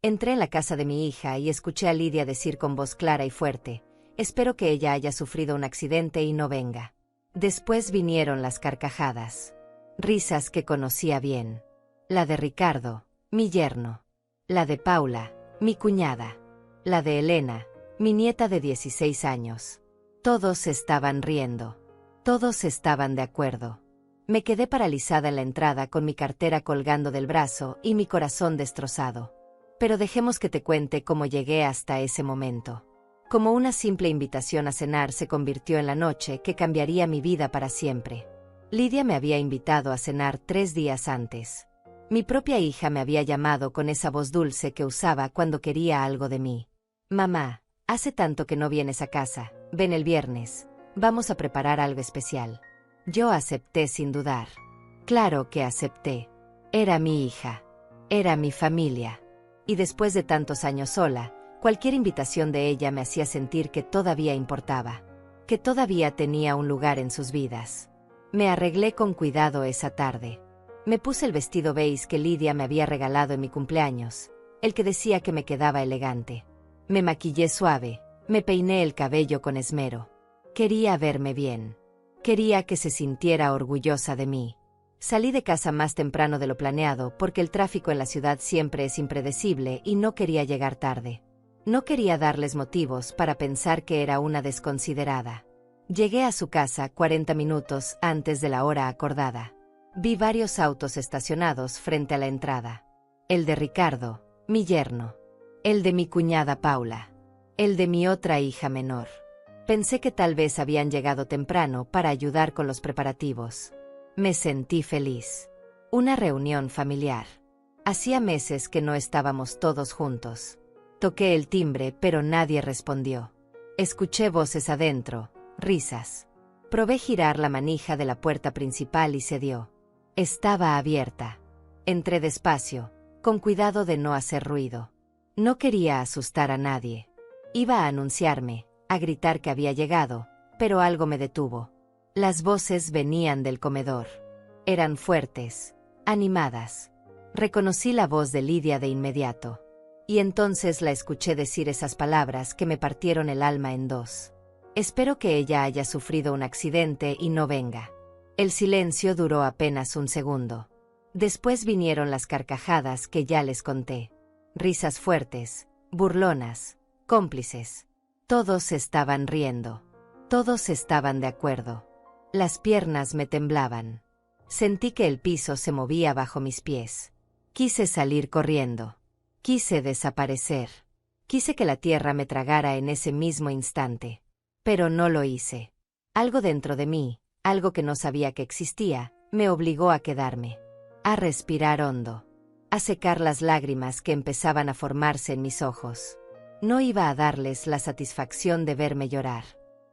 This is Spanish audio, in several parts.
Entré en la casa de mi hija y escuché a Lidia decir con voz clara y fuerte: «Espero que ella haya sufrido un accidente y no venga». Después vinieron las carcajadas. Risas que conocía bien. La de Ricardo, mi yerno. La de Paula, mi cuñada. La de Elena, mi nieta de 16 años. Todos estaban riendo. Todos estaban de acuerdo. Me quedé paralizada en la entrada con mi cartera colgando del brazo y mi corazón destrozado. Pero dejemos que te cuente cómo llegué hasta ese momento. Como una simple invitación a cenar se convirtió en la noche que cambiaría mi vida para siempre. Lidia me había invitado a cenar 3 días antes. Mi propia hija me había llamado con esa voz dulce que usaba cuando quería algo de mí. «Mamá, hace tanto que no vienes a casa, ven el viernes, vamos a preparar algo especial». Yo acepté sin dudar. Claro que acepté. Era mi hija. Era mi familia. Y después de tantos años sola, cualquier invitación de ella me hacía sentir que todavía importaba, que todavía tenía un lugar en sus vidas. Me arreglé con cuidado esa tarde. Me puse el vestido beige que Lidia me había regalado en mi cumpleaños, el que decía que me quedaba elegante. Me maquillé suave, me peiné el cabello con esmero. Quería verme bien. Quería que se sintiera orgullosa de mí. Salí de casa más temprano de lo planeado porque el tráfico en la ciudad siempre es impredecible y no quería llegar tarde. No quería darles motivos para pensar que era una desconsiderada. Llegué a su casa 40 minutos antes de la hora acordada. Vi varios autos estacionados frente a la entrada. El de Ricardo, mi yerno. El de mi cuñada Paula. El de mi otra hija menor. Pensé que tal vez habían llegado temprano para ayudar con los preparativos. Me sentí feliz. Una reunión familiar. Hacía meses que no estábamos todos juntos. Toqué el timbre, pero nadie respondió. Escuché voces adentro, risas. Probé girar la manija de la puerta principal y cedió. Estaba abierta. Entré despacio, con cuidado de no hacer ruido. No quería asustar a nadie. Iba a anunciarme, a gritar que había llegado, pero algo me detuvo. Las voces venían del comedor. Eran fuertes, animadas. Reconocí la voz de Lidia de inmediato. Y entonces la escuché decir esas palabras que me partieron el alma en dos. Espero que ella haya sufrido un accidente y no venga. El silencio duró apenas un segundo. Después vinieron las carcajadas que ya les conté. Risas fuertes, burlonas, cómplices. Todos estaban riendo. Todos estaban de acuerdo. Las piernas me temblaban. Sentí que el piso se movía bajo mis pies. Quise salir corriendo. Quise desaparecer. Quise que la tierra me tragara en ese mismo instante. Pero no lo hice. Algo dentro de mí, algo que no sabía que existía, me obligó a quedarme. A respirar hondo. A secar las lágrimas que empezaban a formarse en mis ojos. No iba a darles la satisfacción de verme llorar.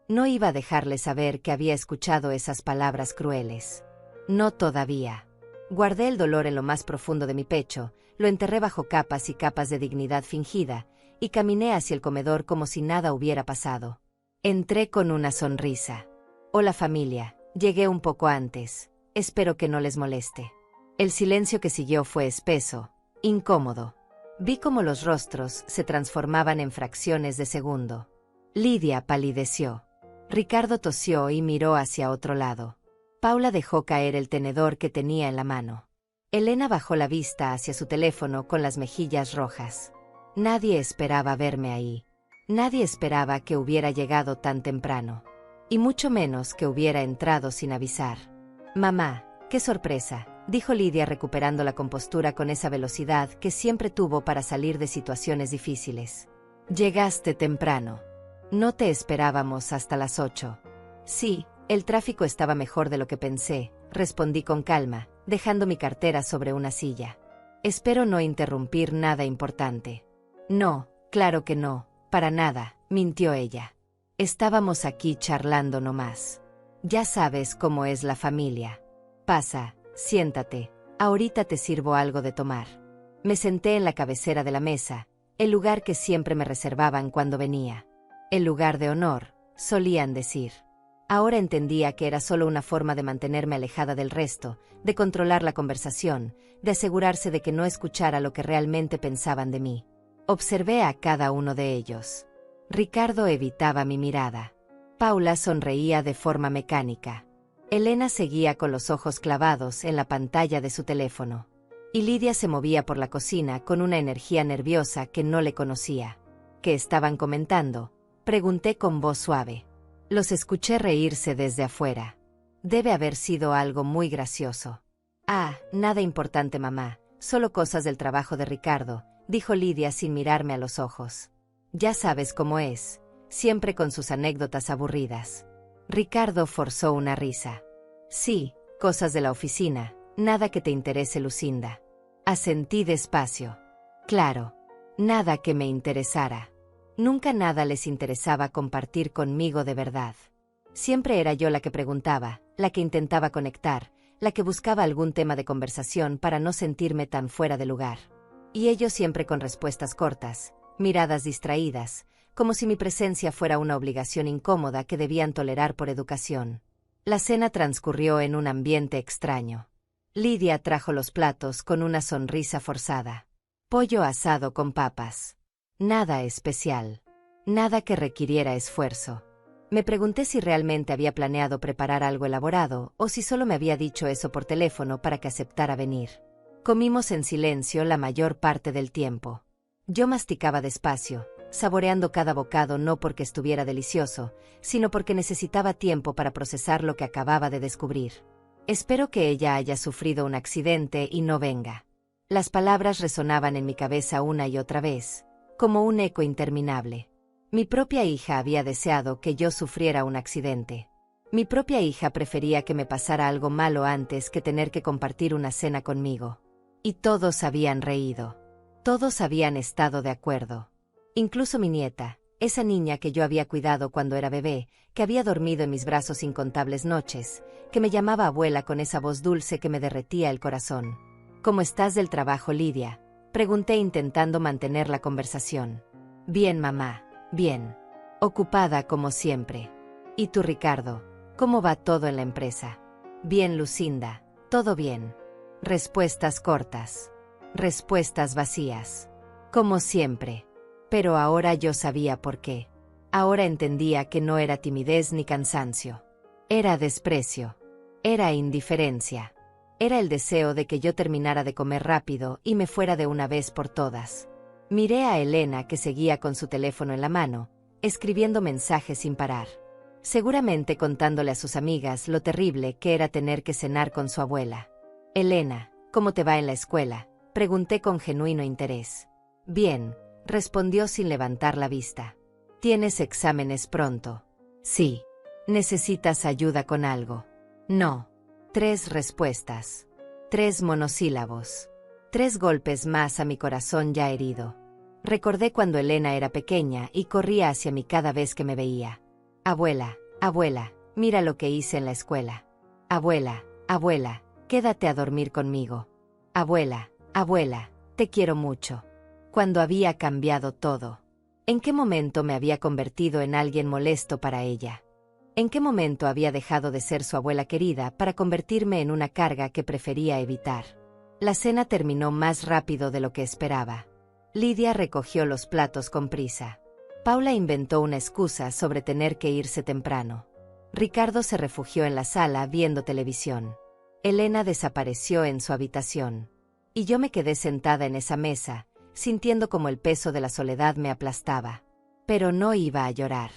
No iba a dejarles saber que había escuchado esas palabras crueles. No todavía. Guardé el dolor en lo más profundo de mi pecho, lo enterré bajo capas y capas de dignidad fingida, y caminé hacia el comedor como si nada hubiera pasado. Entré con una sonrisa. Hola familia, llegué un poco antes. Espero que no les moleste. El silencio que siguió fue espeso, incómodo. Vi cómo los rostros se transformaban en fracciones de segundo. Lidia palideció. Ricardo tosió y miró hacia otro lado. Paula dejó caer el tenedor que tenía en la mano. Elena bajó la vista hacia su teléfono con las mejillas rojas. Nadie esperaba verme ahí. Nadie esperaba que hubiera llegado tan temprano. Y mucho menos que hubiera entrado sin avisar. «Mamá, qué sorpresa», dijo Lidia recuperando la compostura con esa velocidad que siempre tuvo para salir de situaciones difíciles. «Llegaste temprano. No te esperábamos hasta las 8. Sí, el tráfico estaba mejor de lo que pensé», respondí con calma, dejando mi cartera sobre una silla. «Espero no interrumpir nada importante». «No, claro que no, para nada», mintió ella. «Estábamos aquí charlando nomás. Ya sabes cómo es la familia. Pasa, siéntate, ahorita te sirvo algo de tomar». Me senté en la cabecera de la mesa, el lugar que siempre me reservaban cuando venía. El lugar de honor, solían decir. Ahora entendía que era solo una forma de mantenerme alejada del resto, de controlar la conversación, de asegurarse de que no escuchara lo que realmente pensaban de mí. Observé a cada uno de ellos. Ricardo evitaba mi mirada. Paula sonreía de forma mecánica. Elena seguía con los ojos clavados en la pantalla de su teléfono. Y Lidia se movía por la cocina con una energía nerviosa que no le conocía. ¿Qué estaban comentando?, pregunté con voz suave. Los escuché reírse desde afuera. Debe haber sido algo muy gracioso. Ah, nada importante, mamá, solo cosas del trabajo de Ricardo, dijo Lidia sin mirarme a los ojos. Ya sabes cómo es, siempre con sus anécdotas aburridas. Ricardo forzó una risa. Sí, cosas de la oficina, nada que te interese, Lucinda. Asentí despacio. Claro, nada que me interesara. Nunca nada les interesaba compartir conmigo de verdad. Siempre era yo la que preguntaba, la que intentaba conectar, la que buscaba algún tema de conversación para no sentirme tan fuera de lugar. Y ellos siempre con respuestas cortas, miradas distraídas, como si mi presencia fuera una obligación incómoda que debían tolerar por educación. La cena transcurrió en un ambiente extraño. Lidia trajo los platos con una sonrisa forzada. Pollo asado con papas. Nada especial. Nada que requiriera esfuerzo. Me pregunté si realmente había planeado preparar algo elaborado o si solo me había dicho eso por teléfono para que aceptara venir. Comimos en silencio la mayor parte del tiempo. Yo masticaba despacio, saboreando cada bocado no porque estuviera delicioso, sino porque necesitaba tiempo para procesar lo que acababa de descubrir. Espero que ella haya sufrido un accidente y no venga. Las palabras resonaban en mi cabeza una y otra vez, como un eco interminable. Mi propia hija había deseado que yo sufriera un accidente. Mi propia hija prefería que me pasara algo malo antes que tener que compartir una cena conmigo. Y todos habían reído. Todos habían estado de acuerdo. Incluso mi nieta, esa niña que yo había cuidado cuando era bebé, que había dormido en mis brazos incontables noches, que me llamaba abuela con esa voz dulce que me derretía el corazón. ¿Cómo estás del trabajo, Lidia?, pregunté intentando mantener la conversación. Bien, mamá, bien. Ocupada como siempre. ¿Y tú, Ricardo? ¿Cómo va todo en la empresa? Bien, Lucinda, todo bien. Respuestas cortas. Respuestas vacías. Como siempre. Pero ahora yo sabía por qué. Ahora entendía que no era timidez ni cansancio. Era desprecio. Era indiferencia. Era el deseo de que yo terminara de comer rápido y me fuera de una vez por todas. Miré a Elena, que seguía con su teléfono en la mano, escribiendo mensajes sin parar. Seguramente contándole a sus amigas lo terrible que era tener que cenar con su abuela. Elena, ¿cómo te va en la escuela?, pregunté con genuino interés. Bien, respondió sin levantar la vista. ¿Tienes exámenes pronto? Sí. ¿Necesitas ayuda con algo? No. 3 respuestas. 3 monosílabos. 3 golpes más a mi corazón ya herido. Recordé cuando Elena era pequeña y corría hacia mí cada vez que me veía. Abuela, abuela, mira lo que hice en la escuela. Abuela, abuela, quédate a dormir conmigo. Abuela, abuela, te quiero mucho. Cuando había cambiado todo. ¿En qué momento me había convertido en alguien molesto para ella? ¿En qué momento había dejado de ser su abuela querida para convertirme en una carga que prefería evitar? La cena terminó más rápido de lo que esperaba. Lidia recogió los platos con prisa. Paula inventó una excusa sobre tener que irse temprano. Ricardo se refugió en la sala viendo televisión. Elena desapareció en su habitación. Y yo me quedé sentada en esa mesa, sintiendo como el peso de la soledad me aplastaba. Pero no iba a llorar.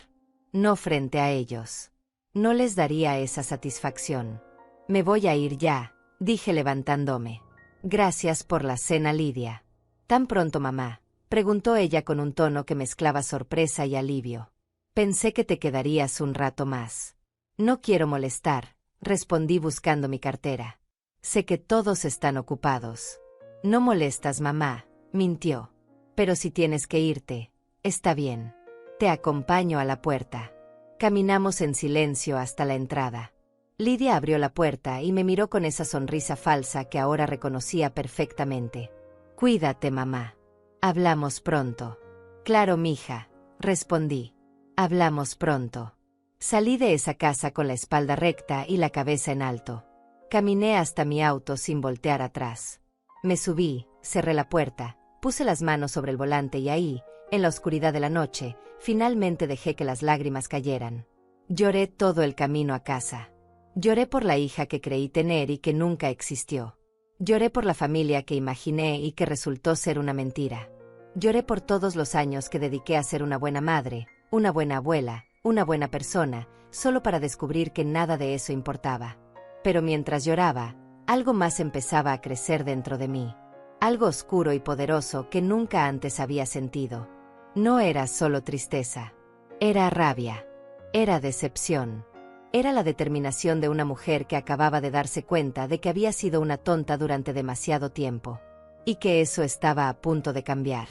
No frente a ellos. No les daría esa satisfacción. Me voy a ir ya, dije levantándome. Gracias por la cena, Lidia. ¿Tan pronto, mamá?, preguntó ella con un tono que mezclaba sorpresa y alivio. Pensé que te quedarías un rato más. No quiero molestar, respondí buscando mi cartera. Sé que todos están ocupados. No molestas, mamá, mintió. Pero si tienes que irte, está bien. Te acompaño a la puerta. Caminamos en silencio hasta la entrada. Lidia abrió la puerta y me miró con esa sonrisa falsa que ahora reconocía perfectamente. Cuídate, mamá. Hablamos pronto. Claro, mija, respondí. Hablamos pronto. Salí de esa casa con la espalda recta y la cabeza en alto. Caminé hasta mi auto sin voltear atrás. Me subí, cerré la puerta, Puse las manos sobre el volante y ahí, en la oscuridad de la noche, finalmente dejé que las lágrimas cayeran. Lloré todo el camino a casa. Lloré por la hija que creí tener y que nunca existió. Lloré por la familia que imaginé y que resultó ser una mentira. Lloré por todos los años que dediqué a ser una buena madre, una buena abuela, una buena persona, solo para descubrir que nada de eso importaba. Pero mientras lloraba, algo más empezaba a crecer dentro de mí. Algo oscuro y poderoso que nunca antes había sentido. No era solo tristeza. Era rabia. Era decepción. Era la determinación de una mujer que acababa de darse cuenta de que había sido una tonta durante demasiado tiempo. Y que eso estaba a punto de cambiar.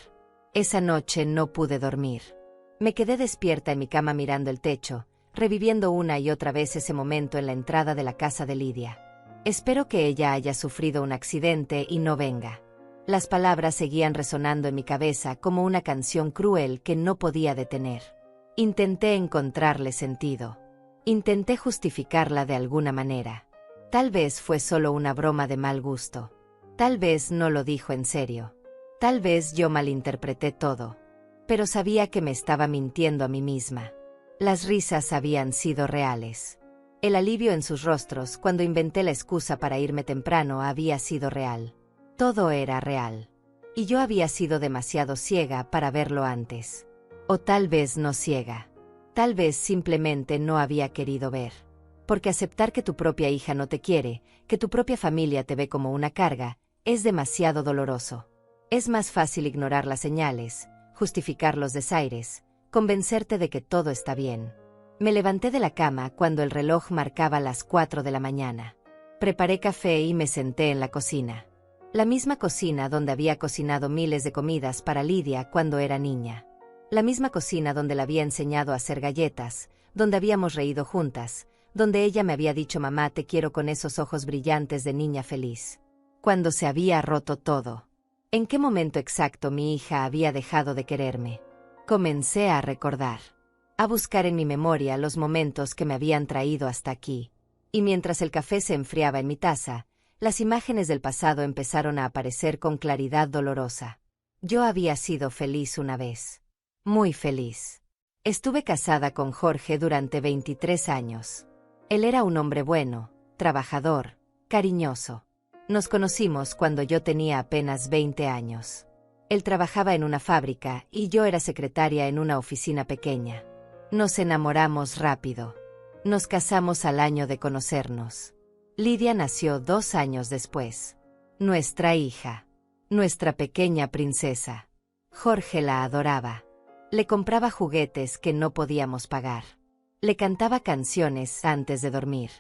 Esa noche no pude dormir. Me quedé despierta en mi cama mirando el techo, reviviendo una y otra vez ese momento en la entrada de la casa de Lidia. Espero que ella haya sufrido un accidente y no venga. Las palabras seguían resonando en mi cabeza como una canción cruel que no podía detener. Intenté encontrarle sentido. Intenté justificarla de alguna manera. Tal vez fue solo una broma de mal gusto. Tal vez no lo dijo en serio. Tal vez yo malinterpreté todo. Pero sabía que me estaba mintiendo a mí misma. Las risas habían sido reales. El alivio en sus rostros cuando inventé la excusa para irme temprano había sido real. Todo era real. Y yo había sido demasiado ciega para verlo antes. O tal vez no ciega. Tal vez simplemente no había querido ver. Porque aceptar que tu propia hija no te quiere, que tu propia familia te ve como una carga, es demasiado doloroso. Es más fácil ignorar las señales, justificar los desaires, convencerte de que todo está bien. Me levanté de la cama cuando el reloj marcaba las 4 de la mañana. Preparé café y me senté en la cocina. La misma cocina donde había cocinado miles de comidas para Lidia cuando era niña. La misma cocina donde la había enseñado a hacer galletas, donde habíamos reído juntas, donde ella me había dicho mamá te quiero con esos ojos brillantes de niña feliz. Cuando se había roto todo. ¿En qué momento exacto mi hija había dejado de quererme? Comencé a recordar. A buscar en mi memoria los momentos que me habían traído hasta aquí. Y mientras el café se enfriaba en mi taza, las imágenes del pasado empezaron a aparecer con claridad dolorosa. Yo había sido feliz una vez. Muy feliz. Estuve casada con Jorge durante 23 años. Él era un hombre bueno, trabajador, cariñoso. Nos conocimos cuando yo tenía apenas 20 años. Él trabajaba en una fábrica y yo era secretaria en una oficina pequeña. Nos enamoramos rápido. Nos casamos al año de conocernos. Lidia nació 2 años después. Nuestra hija. Nuestra pequeña princesa. Jorge la adoraba. Le compraba juguetes que no podíamos pagar. Le cantaba canciones antes de dormir.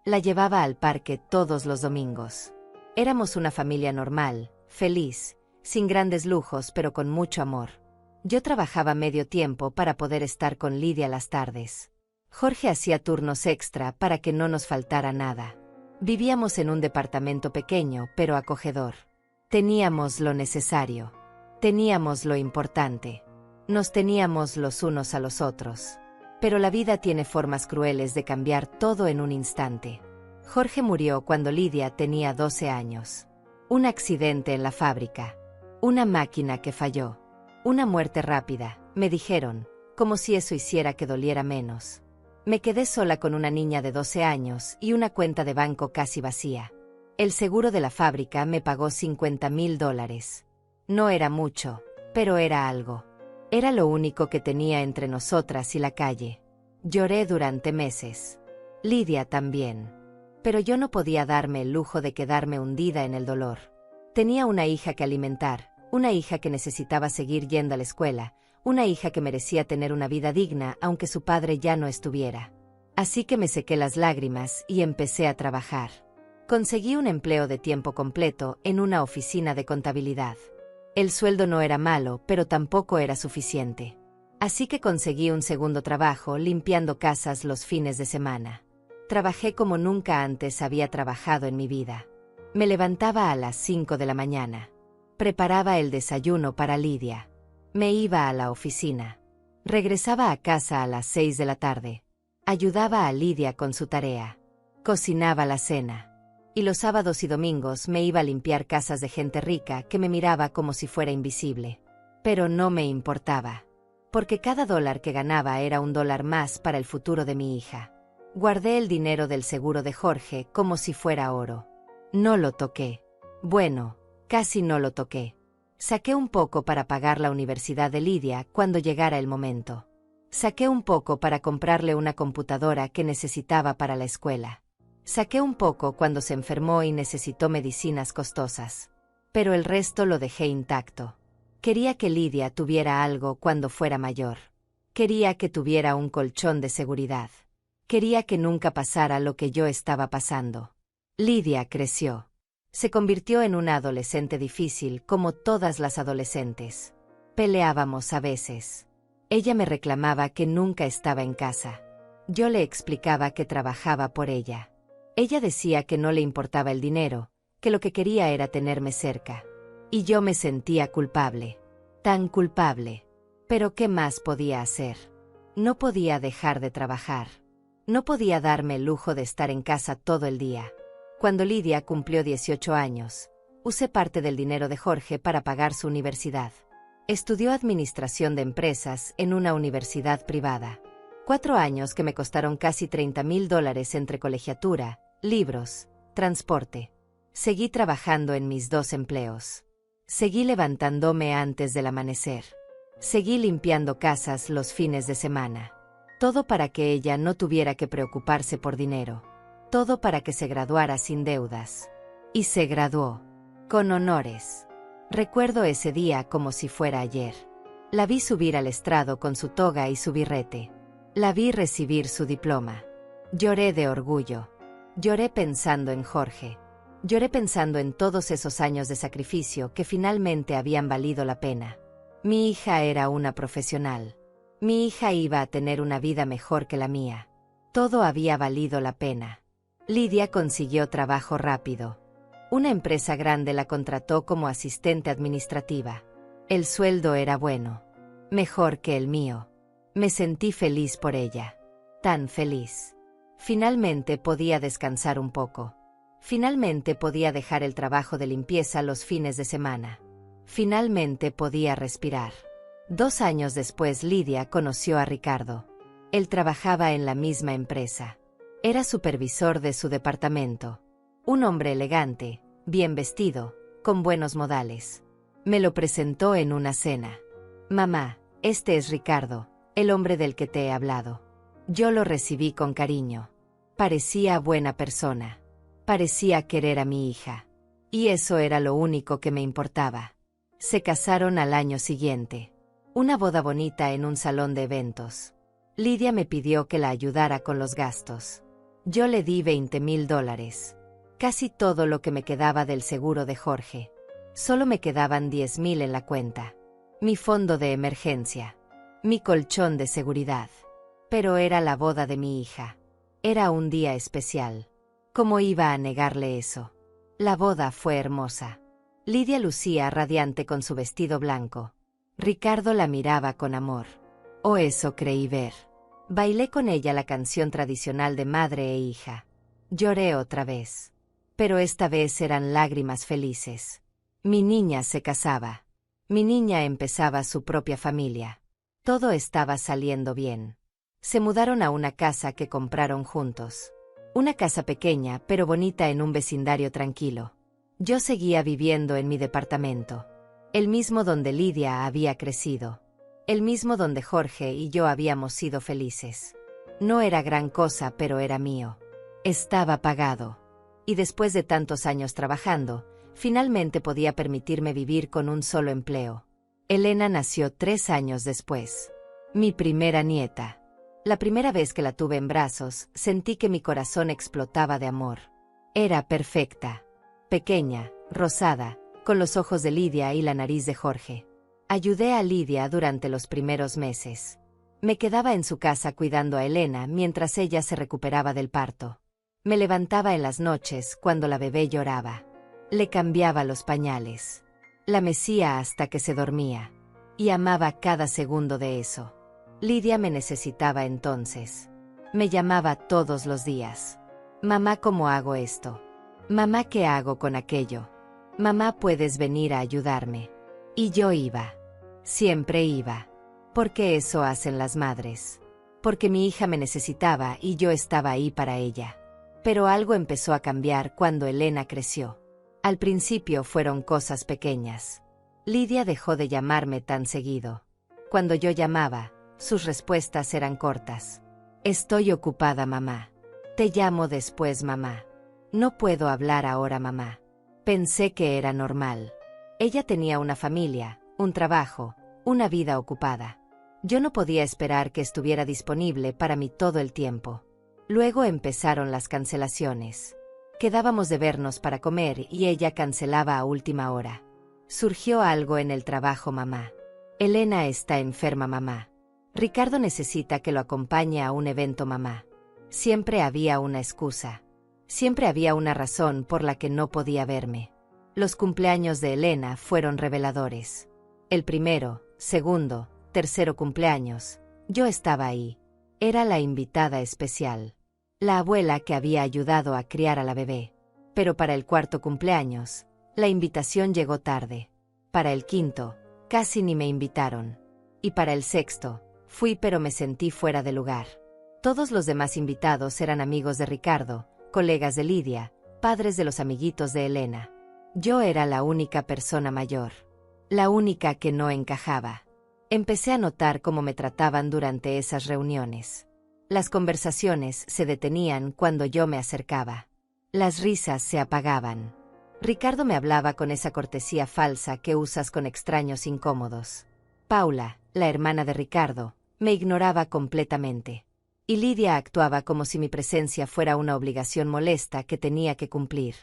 La llevaba al parque todos los domingos. Éramos una familia normal, feliz, sin grandes lujos pero con mucho amor. Yo trabajaba medio tiempo para poder estar con Lidia las tardes. Jorge hacía turnos extra para que no nos faltara nada. Vivíamos en un departamento pequeño pero acogedor. Teníamos lo necesario. Teníamos lo importante. Nos teníamos los unos a los otros. Pero la vida tiene formas crueles de cambiar todo en un instante. Jorge murió cuando Lidia tenía 12 años. Un accidente en la fábrica. Una máquina que falló. Una muerte rápida, me dijeron, como si eso hiciera que doliera menos. Me quedé sola con una niña de 12 años y una cuenta de banco casi vacía. El seguro de la fábrica me pagó $50,000. No era mucho, pero era algo. Era lo único que tenía entre nosotras y la calle. Lloré durante meses. Lidia también. Pero yo no podía darme el lujo de quedarme hundida en el dolor. Tenía una hija que alimentar, una hija que necesitaba seguir yendo a la escuela, una hija que merecía tener una vida digna aunque su padre ya no estuviera. Así que me sequé las lágrimas y empecé a trabajar. Conseguí un empleo de tiempo completo en una oficina de contabilidad. El sueldo no era malo, pero tampoco era suficiente. Así que conseguí un segundo trabajo limpiando casas los fines de semana. Trabajé como nunca antes había trabajado en mi vida. Me levantaba a las 5 de la mañana. Preparaba el desayuno para Lidia. Me iba a la oficina. Regresaba a casa a las 6 de la tarde. Ayudaba a Lidia con su tarea. Cocinaba la cena. Y los sábados y domingos me iba a limpiar casas de gente rica que me miraba como si fuera invisible. Pero no me importaba. Porque cada dólar que ganaba era un dólar más para el futuro de mi hija. Guardé el dinero del seguro de Jorge como si fuera oro. No lo toqué. Bueno, casi no lo toqué. Saqué un poco para pagar la universidad de Lidia cuando llegara el momento. Saqué un poco para comprarle una computadora que necesitaba para la escuela. Saqué un poco cuando se enfermó y necesitó medicinas costosas. Pero el resto lo dejé intacto. Quería que Lidia tuviera algo cuando fuera mayor. Quería que tuviera un colchón de seguridad. Quería que nunca pasara lo que yo estaba pasando. Lidia creció. Se convirtió en una adolescente difícil como todas las adolescentes. Peleábamos a veces. Ella me reclamaba que nunca estaba en casa. Yo le explicaba que trabajaba por ella. Ella decía que no le importaba el dinero, que lo que quería era tenerme cerca. Y yo me sentía culpable. Tan culpable. Pero ¿qué más podía hacer? No podía dejar de trabajar. No podía darme el lujo de estar en casa todo el día. Cuando Lidia cumplió 18 años, usé parte del dinero de Jorge para pagar su universidad. Estudió administración de empresas en una universidad privada. 4 años que me costaron casi $30,000 entre colegiatura, libros, transporte. Seguí trabajando en mis 2 empleos. Seguí levantándome antes del amanecer. Seguí limpiando casas los fines de semana. Todo para que ella no tuviera que preocuparse por dinero. Todo para que se graduara sin deudas. Y se graduó. Con honores. Recuerdo ese día como si fuera ayer. La vi subir al estrado con su toga y su birrete. La vi recibir su diploma. Lloré de orgullo. Lloré pensando en Jorge. Lloré pensando en todos esos años de sacrificio que finalmente habían valido la pena. Mi hija era una profesional. Mi hija iba a tener una vida mejor que la mía. Todo había valido la pena. Lidia consiguió trabajo rápido. Una empresa grande la contrató como asistente administrativa. El sueldo era bueno. Mejor que el mío. Me sentí feliz por ella. Tan feliz. Finalmente podía descansar un poco. Finalmente podía dejar el trabajo de limpieza los fines de semana. Finalmente podía respirar. 2 años después Lidia conoció a Ricardo. Él trabajaba en la misma empresa. Era supervisor de su departamento. Un hombre elegante, bien vestido, con buenos modales. Me lo presentó en una cena. Mamá, este es Ricardo, el hombre del que te he hablado. Yo lo recibí con cariño. Parecía buena persona. Parecía querer a mi hija. Y eso era lo único que me importaba. Se casaron al año siguiente. Una boda bonita en un salón de eventos. Lidia me pidió que la ayudara con los gastos. Yo le di $20,000. Casi todo lo que me quedaba del seguro de Jorge. Solo me quedaban 10,000 en la cuenta. Mi fondo de emergencia. Mi colchón de seguridad. Pero era la boda de mi hija. Era un día especial. ¿Cómo iba a negarle eso? La boda fue hermosa. Lidia lucía radiante con su vestido blanco. Ricardo la miraba con amor. O eso creí ver. Bailé con ella la canción tradicional de madre e hija. Lloré otra vez. Pero esta vez eran lágrimas felices. Mi niña se casaba. Mi niña empezaba su propia familia. Todo estaba saliendo bien. Se mudaron a una casa que compraron juntos. Una casa pequeña pero bonita en un vecindario tranquilo. Yo seguía viviendo en mi departamento. El mismo donde Lidia había crecido. El mismo donde Jorge y yo habíamos sido felices. No era gran cosa, pero era mío. Estaba pagado. Y después de tantos años trabajando, finalmente podía permitirme vivir con un solo empleo. Elena nació 3 años después. Mi primera nieta. La primera vez que la tuve en brazos, sentí que mi corazón explotaba de amor. Era perfecta. Pequeña, rosada, con los ojos de Lidia y la nariz de Jorge. Ayudé a Lidia durante los primeros meses. Me quedaba en su casa cuidando a Elena mientras ella se recuperaba del parto. Me levantaba en las noches cuando la bebé lloraba. Le cambiaba los pañales. La mecía hasta que se dormía. Y amaba cada segundo de eso. Lidia me necesitaba entonces. Me llamaba todos los días. Mamá, ¿cómo hago esto? Mamá, ¿qué hago con aquello? Mamá, ¿puedes venir a ayudarme? Y yo iba. Siempre iba. Porque eso hacen las madres. Porque mi hija me necesitaba y yo estaba ahí para ella. Pero algo empezó a cambiar cuando Elena creció. Al principio fueron cosas pequeñas. Lidia dejó de llamarme tan seguido. Cuando yo llamaba, sus respuestas eran cortas. Estoy ocupada, mamá. Te llamo después, mamá. No puedo hablar ahora, mamá. Pensé que era normal. Ella tenía una familia, un trabajo, una vida ocupada. Yo no podía esperar que estuviera disponible para mí todo el tiempo. Luego empezaron las cancelaciones. Quedábamos de vernos para comer y ella cancelaba a última hora. Surgió algo en el trabajo, mamá. Elena está enferma, mamá. Ricardo necesita que lo acompañe a un evento, mamá. Siempre había una excusa. Siempre había una razón por la que no podía verme. Los cumpleaños de Elena fueron reveladores. El primero, segundo, tercero cumpleaños, yo estaba ahí. Era la invitada especial. La abuela que había ayudado a criar a la bebé. Pero para el cuarto cumpleaños, la invitación llegó tarde. Para el quinto, casi ni me invitaron. Y para el sexto, fui pero me sentí fuera de lugar. Todos los demás invitados eran amigos de Ricardo, colegas de Lidia, padres de los amiguitos de Elena. Yo era la única persona mayor. La única que no encajaba. Empecé a notar cómo me trataban durante esas reuniones. Las conversaciones se detenían cuando yo me acercaba. Las risas se apagaban. Ricardo me hablaba con esa cortesía falsa que usas con extraños incómodos. Paula, la hermana de Ricardo, me ignoraba completamente. Y Lidia actuaba como si mi presencia fuera una obligación molesta que tenía que cumplir.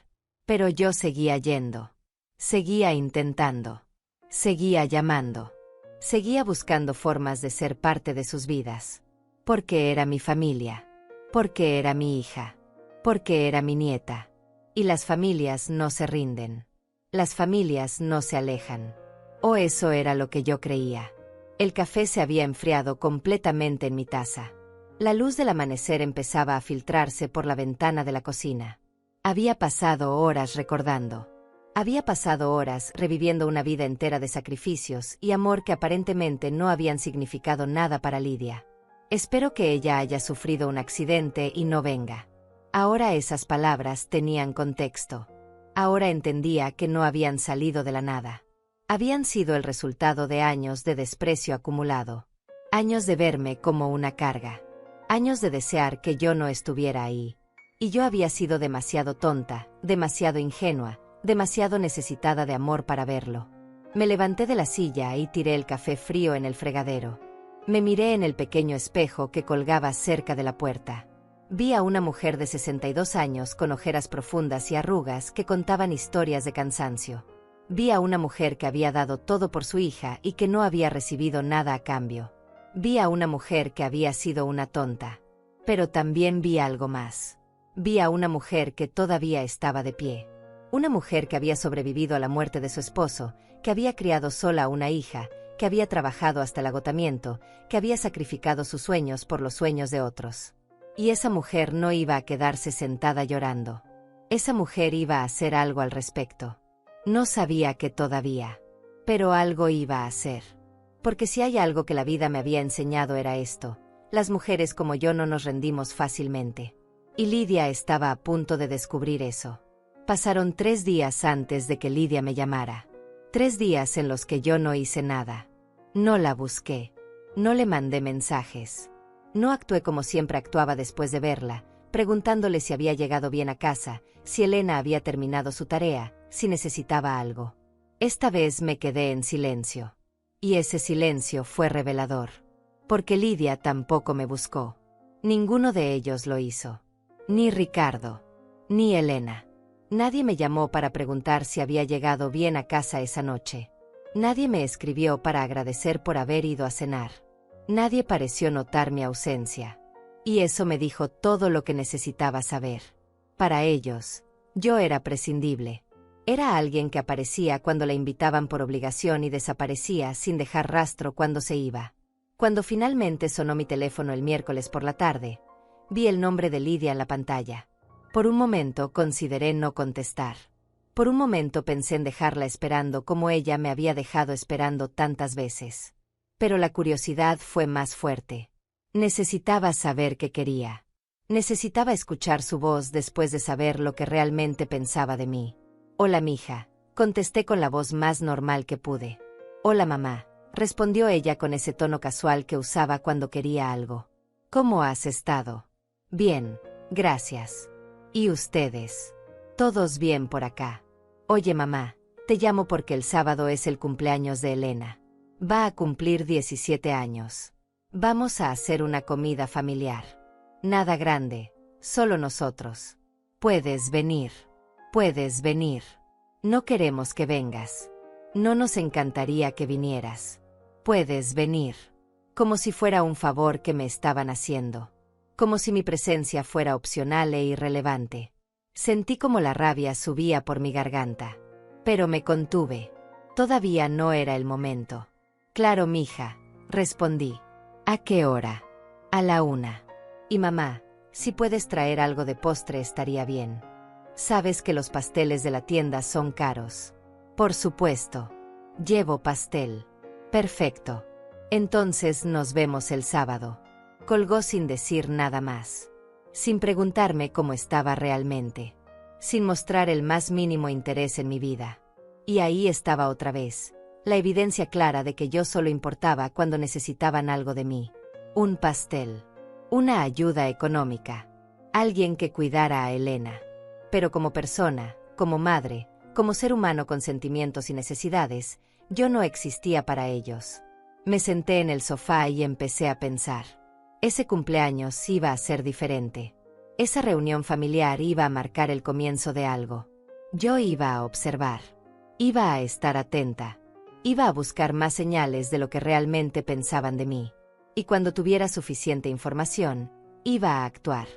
Pero yo seguía yendo. Seguía intentando. Seguía llamando. Seguía buscando formas de ser parte de sus vidas. Porque era mi familia. Porque era mi hija. Porque era mi nieta. Y las familias no se rinden. Las familias no se alejan. O eso era lo que yo creía. El café se había enfriado completamente en mi taza. La luz del amanecer empezaba a filtrarse por la ventana de la cocina. Había pasado horas recordando. Había pasado horas reviviendo una vida entera de sacrificios y amor que aparentemente no habían significado nada para Lidia. Espero que ella haya sufrido un accidente y no venga. Ahora esas palabras tenían contexto. Ahora entendía que no habían salido de la nada. Habían sido el resultado de años de desprecio acumulado. Años de verme como una carga. Años de desear que yo no estuviera ahí. Y yo había sido demasiado tonta, demasiado ingenua, demasiado necesitada de amor para verlo. Me levanté de la silla y tiré el café frío en el fregadero. Me miré en el pequeño espejo que colgaba cerca de la puerta. Vi a una mujer de 62 años con ojeras profundas y arrugas que contaban historias de cansancio. Vi a una mujer que había dado todo por su hija y que no había recibido nada a cambio. Vi a una mujer que había sido una tonta. Pero también vi algo más. Vi a una mujer que todavía estaba de pie. Una mujer que había sobrevivido a la muerte de su esposo, que había criado sola a una hija, que había trabajado hasta el agotamiento, que había sacrificado sus sueños por los sueños de otros. Y esa mujer no iba a quedarse sentada llorando. Esa mujer iba a hacer algo al respecto. No sabía qué todavía. Pero algo iba a hacer. Porque si hay algo que la vida me había enseñado era esto: las mujeres como yo no nos rendimos fácilmente. Y Lidia estaba a punto de descubrir eso. Pasaron 3 días antes de que Lidia me llamara. 3 días en los que yo no hice nada. No la busqué. No le mandé mensajes. No actué como siempre actuaba después de verla, preguntándole si había llegado bien a casa, si Elena había terminado su tarea, si necesitaba algo. Esta vez me quedé en silencio. Y ese silencio fue revelador. Porque Lidia tampoco me buscó. Ninguno de ellos lo hizo. Ni Ricardo. Ni Elena. Nadie me llamó para preguntar si había llegado bien a casa esa noche. Nadie me escribió para agradecer por haber ido a cenar. Nadie pareció notar mi ausencia. Y eso me dijo todo lo que necesitaba saber. Para ellos, yo era prescindible. Era alguien que aparecía cuando la invitaban por obligación y desaparecía sin dejar rastro cuando se iba. Cuando finalmente sonó mi teléfono el miércoles por la tarde, vi el nombre de Lidia en la pantalla. Por un momento consideré no contestar. Por un momento pensé en dejarla esperando como ella me había dejado esperando tantas veces. Pero la curiosidad fue más fuerte. Necesitaba saber qué quería. Necesitaba escuchar su voz después de saber lo que realmente pensaba de mí. «Hola, mija», contesté con la voz más normal que pude. «Hola, mamá», respondió ella con ese tono casual que usaba cuando quería algo. «¿Cómo has estado?» «Bien, gracias». «¿Y ustedes?» «Todos bien por acá». «Oye, mamá, te llamo porque el sábado es el cumpleaños de Elena. Va a cumplir 17 años. Vamos a hacer una comida familiar. Nada grande, solo nosotros. Puedes venir. Puedes venir. No queremos que vengas. No nos encantaría que vinieras. Puedes venir». Como si fuera un favor que me estaban haciendo. Como si mi presencia fuera opcional e irrelevante. Sentí como la rabia subía por mi garganta. Pero me contuve. Todavía no era el momento. «Claro, mija», respondí. «¿A qué hora?» «A la 1. Y mamá, si puedes traer algo de postre estaría bien. Sabes que los pasteles de la tienda son caros». «Por supuesto. Llevo pastel». «Perfecto. Entonces nos vemos el sábado». Colgó sin decir nada más. Sin preguntarme cómo estaba realmente. Sin mostrar el más mínimo interés en mi vida. Y ahí estaba otra vez, la evidencia clara de que yo solo importaba cuando necesitaban algo de mí. Un pastel. Una ayuda económica. Alguien que cuidara a Elena. Pero como persona, como madre, como ser humano con sentimientos y necesidades, yo no existía para ellos. Me senté en el sofá y empecé a pensar. Ese cumpleaños iba a ser diferente. Esa reunión familiar iba a marcar el comienzo de algo. Yo iba a observar. Iba a estar atenta. Iba a buscar más señales de lo que realmente pensaban de mí. Y cuando tuviera suficiente información, iba a actuar.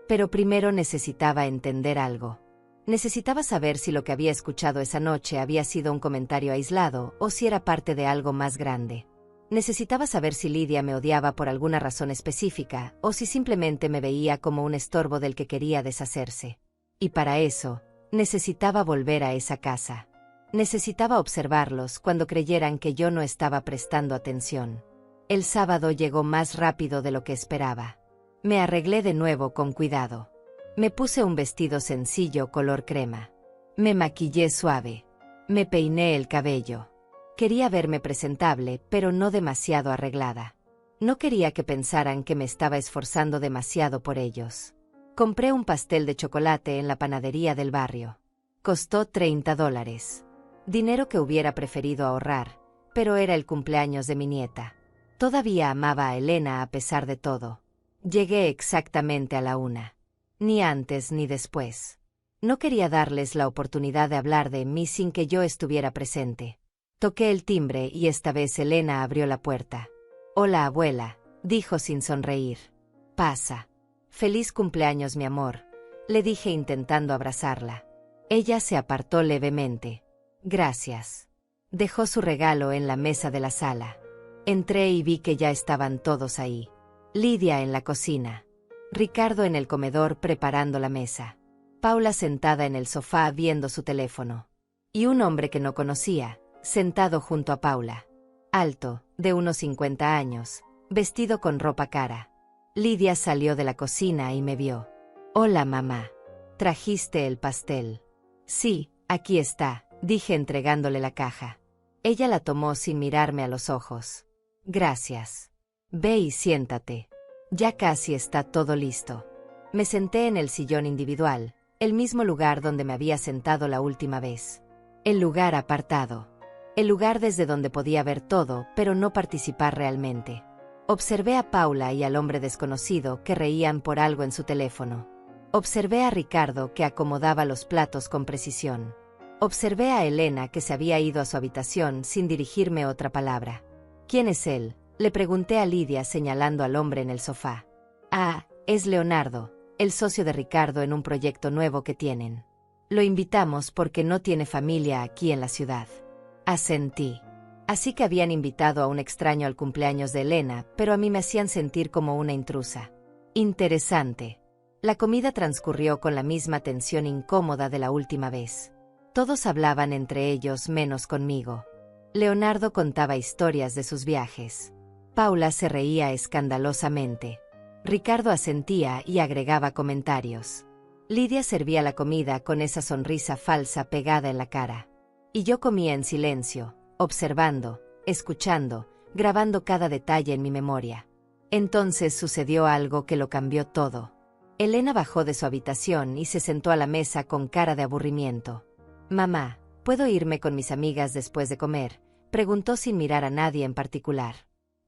Pero primero necesitaba entender algo. Necesitaba saber si lo que había escuchado esa noche había sido un comentario aislado o si era parte de algo más grande. Necesitaba saber si Lidia me odiaba por alguna razón específica o si simplemente me veía como un estorbo del que quería deshacerse. Y para eso, necesitaba volver a esa casa. Necesitaba observarlos cuando creyeran que yo no estaba prestando atención. El sábado llegó más rápido de lo que esperaba. Me arreglé de nuevo con cuidado. Me puse un vestido sencillo color crema. Me maquillé suave. Me peiné el cabello. Quería verme presentable, pero no demasiado arreglada. No quería que pensaran que me estaba esforzando demasiado por ellos. Compré un pastel de chocolate en la panadería del barrio. Costó $30. Dinero que hubiera preferido ahorrar, pero era el cumpleaños de mi nieta. Todavía amaba a Elena a pesar de todo. Llegué exactamente a la 1. Ni antes ni después. No quería darles la oportunidad de hablar de mí sin que yo estuviera presente. Toqué el timbre y esta vez Elena abrió la puerta. «Hola, abuela», dijo sin sonreír. «Pasa». «Feliz cumpleaños, mi amor», le dije intentando abrazarla. Ella se apartó levemente. «Gracias». Dejó su regalo en la mesa de la sala. Entré y vi que ya estaban todos ahí. Lidia en la cocina. Ricardo en el comedor preparando la mesa. Paula sentada en el sofá viendo su teléfono. Y un hombre que no conocía, sentado junto a Paula. Alto, de unos 50 años, vestido con ropa cara. Lidia salió de la cocina y me vio. «Hola, mamá. ¿Trajiste el pastel?» «Sí, aquí está», dije entregándole la caja. Ella la tomó sin mirarme a los ojos. «Gracias. Ve y siéntate. Ya casi está todo listo». Me senté en el sillón individual, el mismo lugar donde me había sentado la última vez. El lugar apartado. El lugar desde donde podía ver todo, pero no participar realmente. Observé a Paula y al hombre desconocido que reían por algo en su teléfono. Observé a Ricardo que acomodaba los platos con precisión. Observé a Elena que se había ido a su habitación sin dirigirme otra palabra. «¿Quién es él?», le pregunté a Lidia señalando al hombre en el sofá. «Ah, es Leonardo, el socio de Ricardo en un proyecto nuevo que tienen. Lo invitamos porque no tiene familia aquí en la ciudad». Asentí. Así que habían invitado a un extraño al cumpleaños de Elena, pero a mí me hacían sentir como una intrusa. Interesante. La comida transcurrió con la misma tensión incómoda de la última vez. Todos hablaban entre ellos menos conmigo. Leonardo contaba historias de sus viajes. Paula se reía escandalosamente. Ricardo asentía y agregaba comentarios. Lidia servía la comida con esa sonrisa falsa pegada en la cara. Y yo comía en silencio, observando, escuchando, grabando cada detalle en mi memoria. Entonces sucedió algo que lo cambió todo. Elena bajó de su habitación y se sentó a la mesa con cara de aburrimiento. «Mamá, ¿puedo irme con mis amigas después de comer?», preguntó sin mirar a nadie en particular.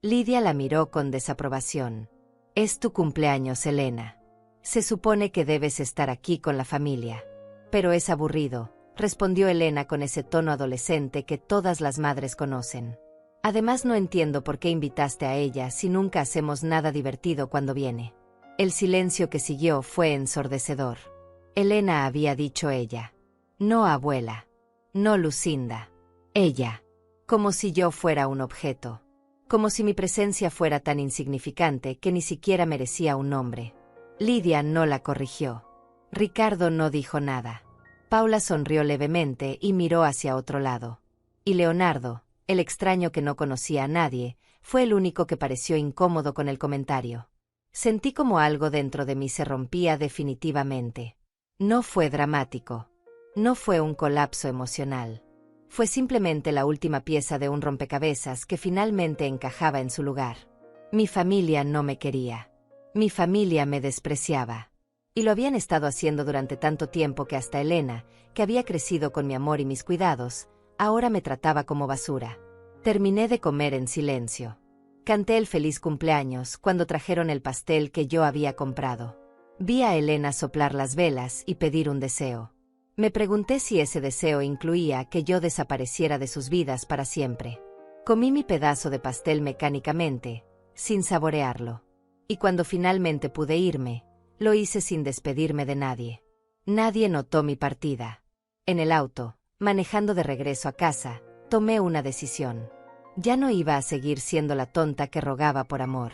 Lidia la miró con desaprobación. «Es tu cumpleaños, Elena. Se supone que debes estar aquí con la familia». «Pero es aburrido», respondió Elena con ese tono adolescente que todas las madres conocen. «Además no entiendo por qué invitaste a ella si nunca hacemos nada divertido cuando viene». El silencio que siguió fue ensordecedor. Elena había dicho ella. No abuela. No Lucinda. Ella. Como si yo fuera un objeto. Como si mi presencia fuera tan insignificante que ni siquiera merecía un nombre. Lidia no la corrigió. Ricardo no dijo nada. Paula sonrió levemente y miró hacia otro lado. Y Leonardo, el extraño que no conocía a nadie, fue el único que pareció incómodo con el comentario. Sentí como algo dentro de mí se rompía definitivamente. No fue dramático. No fue un colapso emocional. Fue simplemente la última pieza de un rompecabezas que finalmente encajaba en su lugar. Mi familia no me quería. Mi familia me despreciaba. Y lo habían estado haciendo durante tanto tiempo que hasta Elena, que había crecido con mi amor y mis cuidados, ahora me trataba como basura. Terminé de comer en silencio. Canté el feliz cumpleaños cuando trajeron el pastel que yo había comprado. Vi a Elena soplar las velas y pedir un deseo. Me pregunté si ese deseo incluía que yo desapareciera de sus vidas para siempre. Comí mi pedazo de pastel mecánicamente, sin saborearlo. Y cuando finalmente pude irme, lo hice sin despedirme de nadie. Nadie notó mi partida. En el auto, manejando de regreso a casa, tomé una decisión. Ya no iba a seguir siendo la tonta que rogaba por amor.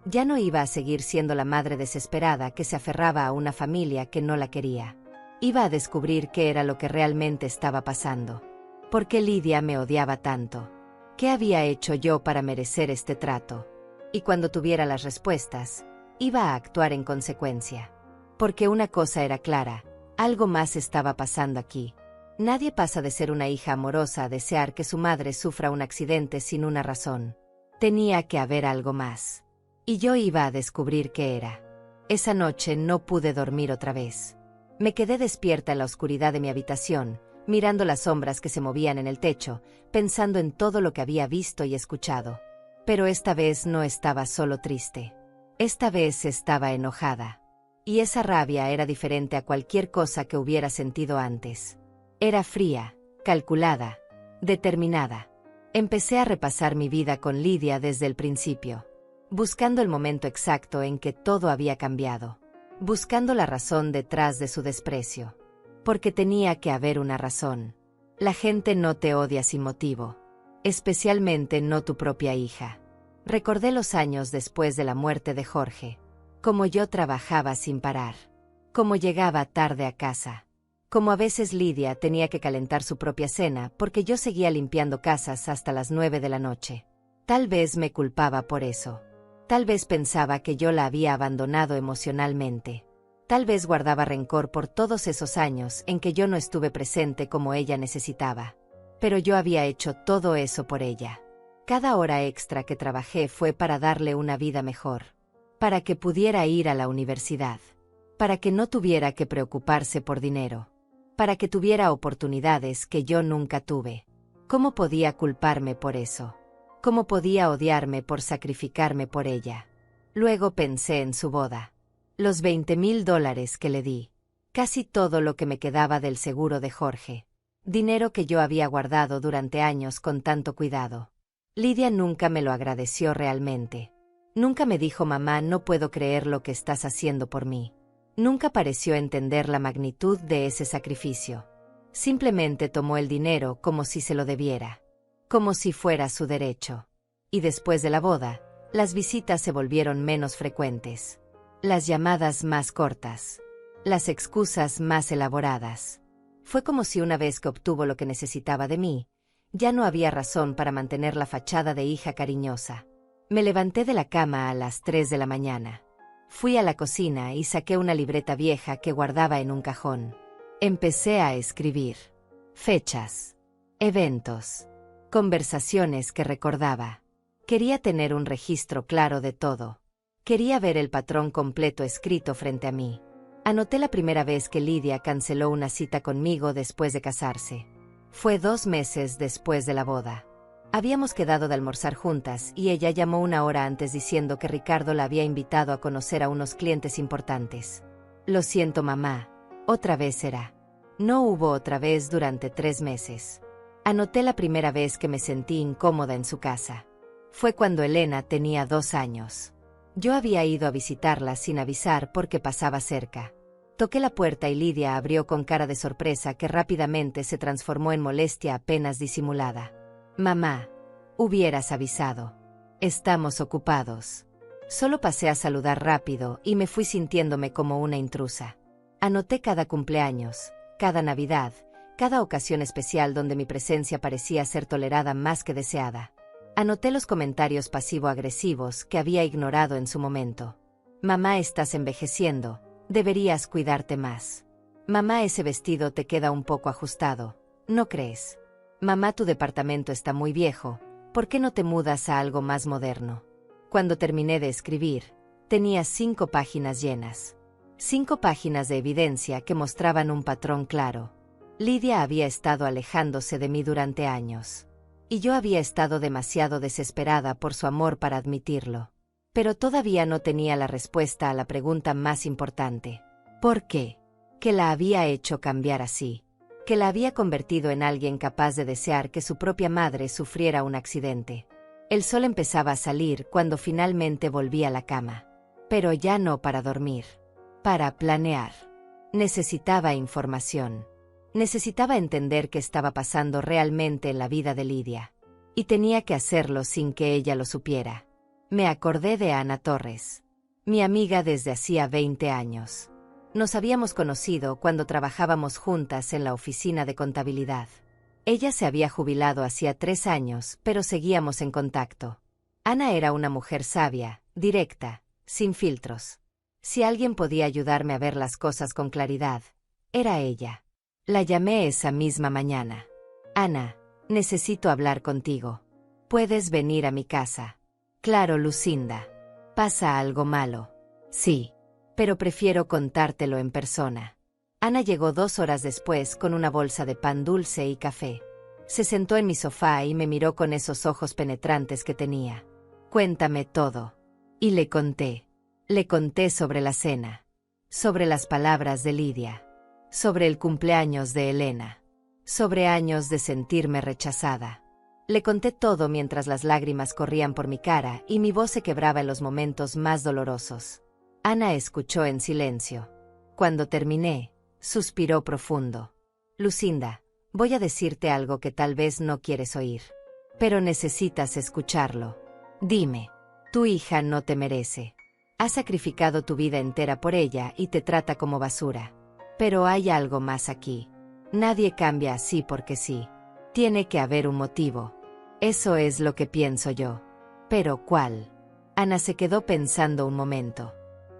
Ya no iba a seguir siendo la madre desesperada que se aferraba a una familia que no la quería. Iba a descubrir qué era lo que realmente estaba pasando. ¿Por qué Lidia me odiaba tanto? ¿Qué había hecho yo para merecer este trato? Y cuando tuviera las respuestas, iba a actuar en consecuencia. Porque una cosa era clara, algo más estaba pasando aquí. Nadie pasa de ser una hija amorosa a desear que su madre sufra un accidente sin una razón. Tenía que haber algo más. Y yo iba a descubrir qué era. Esa noche no pude dormir otra vez. Me quedé despierta en la oscuridad de mi habitación, mirando las sombras que se movían en el techo, pensando en todo lo que había visto y escuchado. Pero esta vez no estaba solo triste. Esta vez estaba enojada. Y esa rabia era diferente a cualquier cosa que hubiera sentido antes. Era fría, calculada, determinada. Empecé a repasar mi vida con Lidia desde el principio, buscando el momento exacto en que todo había cambiado, buscando la razón detrás de su desprecio. Porque tenía que haber una razón. La gente no te odia sin motivo, especialmente no tu propia hija. Recordé los años después de la muerte de Jorge, cómo yo trabajaba sin parar, cómo llegaba tarde a casa. Como a veces Lidia tenía que calentar su propia cena porque yo seguía limpiando casas hasta las 9 de la noche. Tal vez me culpaba por eso. Tal vez pensaba que yo la había abandonado emocionalmente. Tal vez guardaba rencor por todos esos años en que yo no estuve presente como ella necesitaba. Pero yo había hecho todo eso por ella. Cada hora extra que trabajé fue para darle una vida mejor. Para que pudiera ir a la universidad. Para que no tuviera que preocuparse por dinero. Para que tuviera oportunidades que yo nunca tuve. ¿Cómo podía culparme por eso? ¿Cómo podía odiarme por sacrificarme por ella? Luego pensé en su boda. Los $20,000 que le di. Casi todo lo que me quedaba del seguro de Jorge. Dinero que yo había guardado durante años con tanto cuidado. Lidia nunca me lo agradeció realmente. Nunca me dijo: mamá, no puedo creer lo que estás haciendo por mí. Nunca pareció entender la magnitud de ese sacrificio. Simplemente tomó el dinero como si se lo debiera. Como si fuera su derecho. Y después de la boda, las visitas se volvieron menos frecuentes. Las llamadas más cortas. Las excusas más elaboradas. Fue como si una vez que obtuvo lo que necesitaba de mí, ya no había razón para mantener la fachada de hija cariñosa. Me levanté de la cama a las 3 de la mañana. Fui a la cocina y saqué una libreta vieja que guardaba en un cajón. Empecé a escribir. Fechas. Eventos. Conversaciones que recordaba. Quería tener un registro claro de todo. Quería ver el patrón completo escrito frente a mí. Anoté la primera vez que Lidia canceló una cita conmigo después de casarse. Fue 2 meses después de la boda. Habíamos quedado de almorzar juntas y ella llamó una hora antes diciendo que Ricardo la había invitado a conocer a unos clientes importantes. Lo siento, mamá. Otra vez será. No hubo otra vez durante 3 meses. Anoté la primera vez que me sentí incómoda en su casa. Fue cuando Elena tenía 2 años. Yo había ido a visitarla sin avisar porque pasaba cerca. Toqué la puerta y Lidia abrió con cara de sorpresa que rápidamente se transformó en molestia apenas disimulada. Mamá, hubieras avisado. Estamos ocupados. Solo pasé a saludar rápido y me fui sintiéndome como una intrusa. Anoté cada cumpleaños, cada Navidad, cada ocasión especial donde mi presencia parecía ser tolerada más que deseada. Anoté los comentarios pasivo-agresivos que había ignorado en su momento. Mamá, estás envejeciendo, deberías cuidarte más. Mamá, ese vestido te queda un poco ajustado, ¿no crees? Mamá, tu departamento está muy viejo, ¿por qué no te mudas a algo más moderno? Cuando terminé de escribir, tenía 5 páginas llenas. 5 páginas de evidencia que mostraban un patrón claro. Lidia había estado alejándose de mí durante años. Y yo había estado demasiado desesperada por su amor para admitirlo. Pero todavía no tenía la respuesta a la pregunta más importante. ¿Por qué? ¿Qué la había hecho cambiar así? Que la había convertido en alguien capaz de desear que su propia madre sufriera un accidente. El sol empezaba a salir cuando finalmente volví a la cama. Pero ya no para dormir. Para planear. Necesitaba información. Necesitaba entender qué estaba pasando realmente en la vida de Lidia. Y tenía que hacerlo sin que ella lo supiera. Me acordé de Ana Torres. Mi amiga desde hacía 20 años. Nos habíamos conocido cuando trabajábamos juntas en la oficina de contabilidad. Ella se había jubilado hacía 3 años, pero seguíamos en contacto. Ana era una mujer sabia, directa, sin filtros. Si alguien podía ayudarme a ver las cosas con claridad, era ella. La llamé esa misma mañana. Ana, necesito hablar contigo. ¿Puedes venir a mi casa? Claro, Lucinda. ¿Pasa algo malo? Sí. Pero prefiero contártelo en persona. Ana llegó 2 horas después con una bolsa de pan dulce y café. Se sentó en mi sofá y me miró con esos ojos penetrantes que tenía. Cuéntame todo. Y le conté. Le conté sobre la cena. Sobre las palabras de Lidia. Sobre el cumpleaños de Elena. Sobre años de sentirme rechazada. Le conté todo mientras las lágrimas corrían por mi cara y mi voz se quebraba en los momentos más dolorosos. Ana escuchó en silencio. Cuando terminé, suspiró profundo. Lucinda, voy a decirte algo que tal vez no quieres oír. Pero necesitas escucharlo. Dime, tu hija no te merece. Has sacrificado tu vida entera por ella y te trata como basura. Pero hay algo más aquí. Nadie cambia así porque sí. Tiene que haber un motivo. Eso es lo que pienso yo. ¿Pero cuál? Ana se quedó pensando un momento.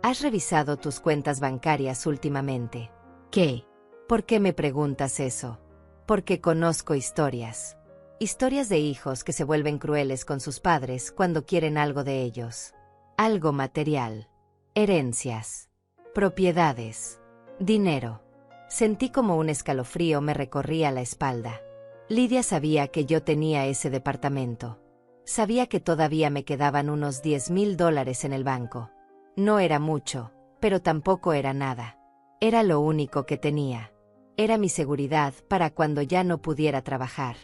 ¿Has revisado tus cuentas bancarias últimamente? ¿Qué? ¿Por qué me preguntas eso? Porque conozco historias. Historias de hijos que se vuelven crueles con sus padres cuando quieren algo de ellos. Algo material. Herencias. Propiedades. Dinero. Sentí como un escalofrío me recorría la espalda. Lidia sabía que yo tenía ese departamento. Sabía que todavía me quedaban unos $10,000 en el banco. No era mucho, pero tampoco era nada. Era lo único que tenía. Era mi seguridad para cuando ya no pudiera trabajar.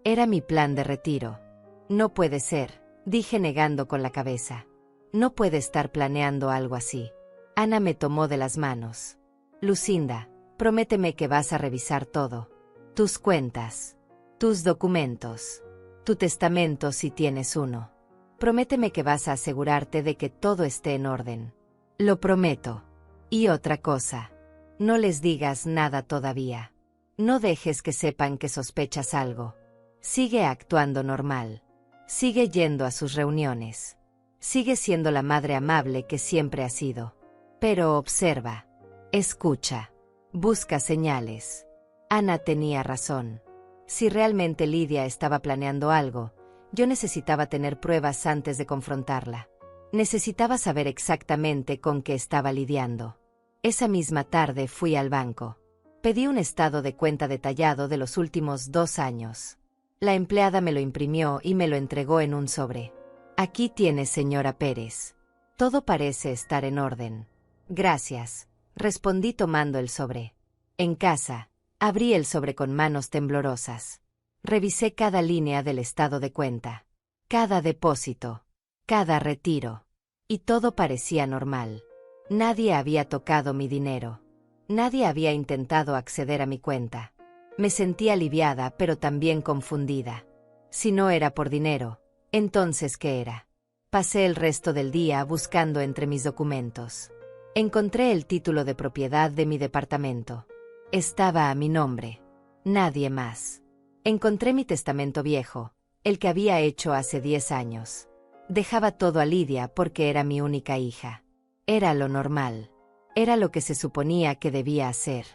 Era mi plan de retiro. No puede ser, dije negando con la cabeza. No puede estar planeando algo así. Ana me tomó de las manos. Lucinda, prométeme que vas a revisar todo. Tus cuentas. Tus documentos. Tu testamento si tienes uno. Prométeme que vas a asegurarte de que todo esté en orden. Lo prometo. Y otra cosa. No les digas nada todavía. No dejes que sepan que sospechas algo. Sigue actuando normal. Sigue yendo a sus reuniones. Sigue siendo la madre amable que siempre has sido. Pero observa. Escucha. Busca señales. Ana tenía razón. Si realmente Lidia estaba planeando algo, yo necesitaba tener pruebas antes de confrontarla. Necesitaba saber exactamente con qué estaba lidiando. Esa misma tarde fui al banco. Pedí un estado de cuenta detallado de los últimos 2 años. La empleada me lo imprimió y me lo entregó en un sobre. Aquí tiene, señora Pérez. Todo parece estar en orden. Gracias, respondí tomando el sobre. En casa, abrí el sobre con manos temblorosas. Revisé cada línea del estado de cuenta, cada depósito, cada retiro. Y todo parecía normal. Nadie había tocado mi dinero. Nadie había intentado acceder a mi cuenta. Me sentí aliviada, pero también confundida. Si no era por dinero, entonces ¿qué era? Pasé el resto del día buscando entre mis documentos. Encontré el título de propiedad de mi departamento. Estaba a mi nombre. Nadie más. Encontré mi testamento viejo, el que había hecho hace 10 años. Dejaba todo a Lidia porque era mi única hija. Era lo normal. Era lo que se suponía que debía hacer.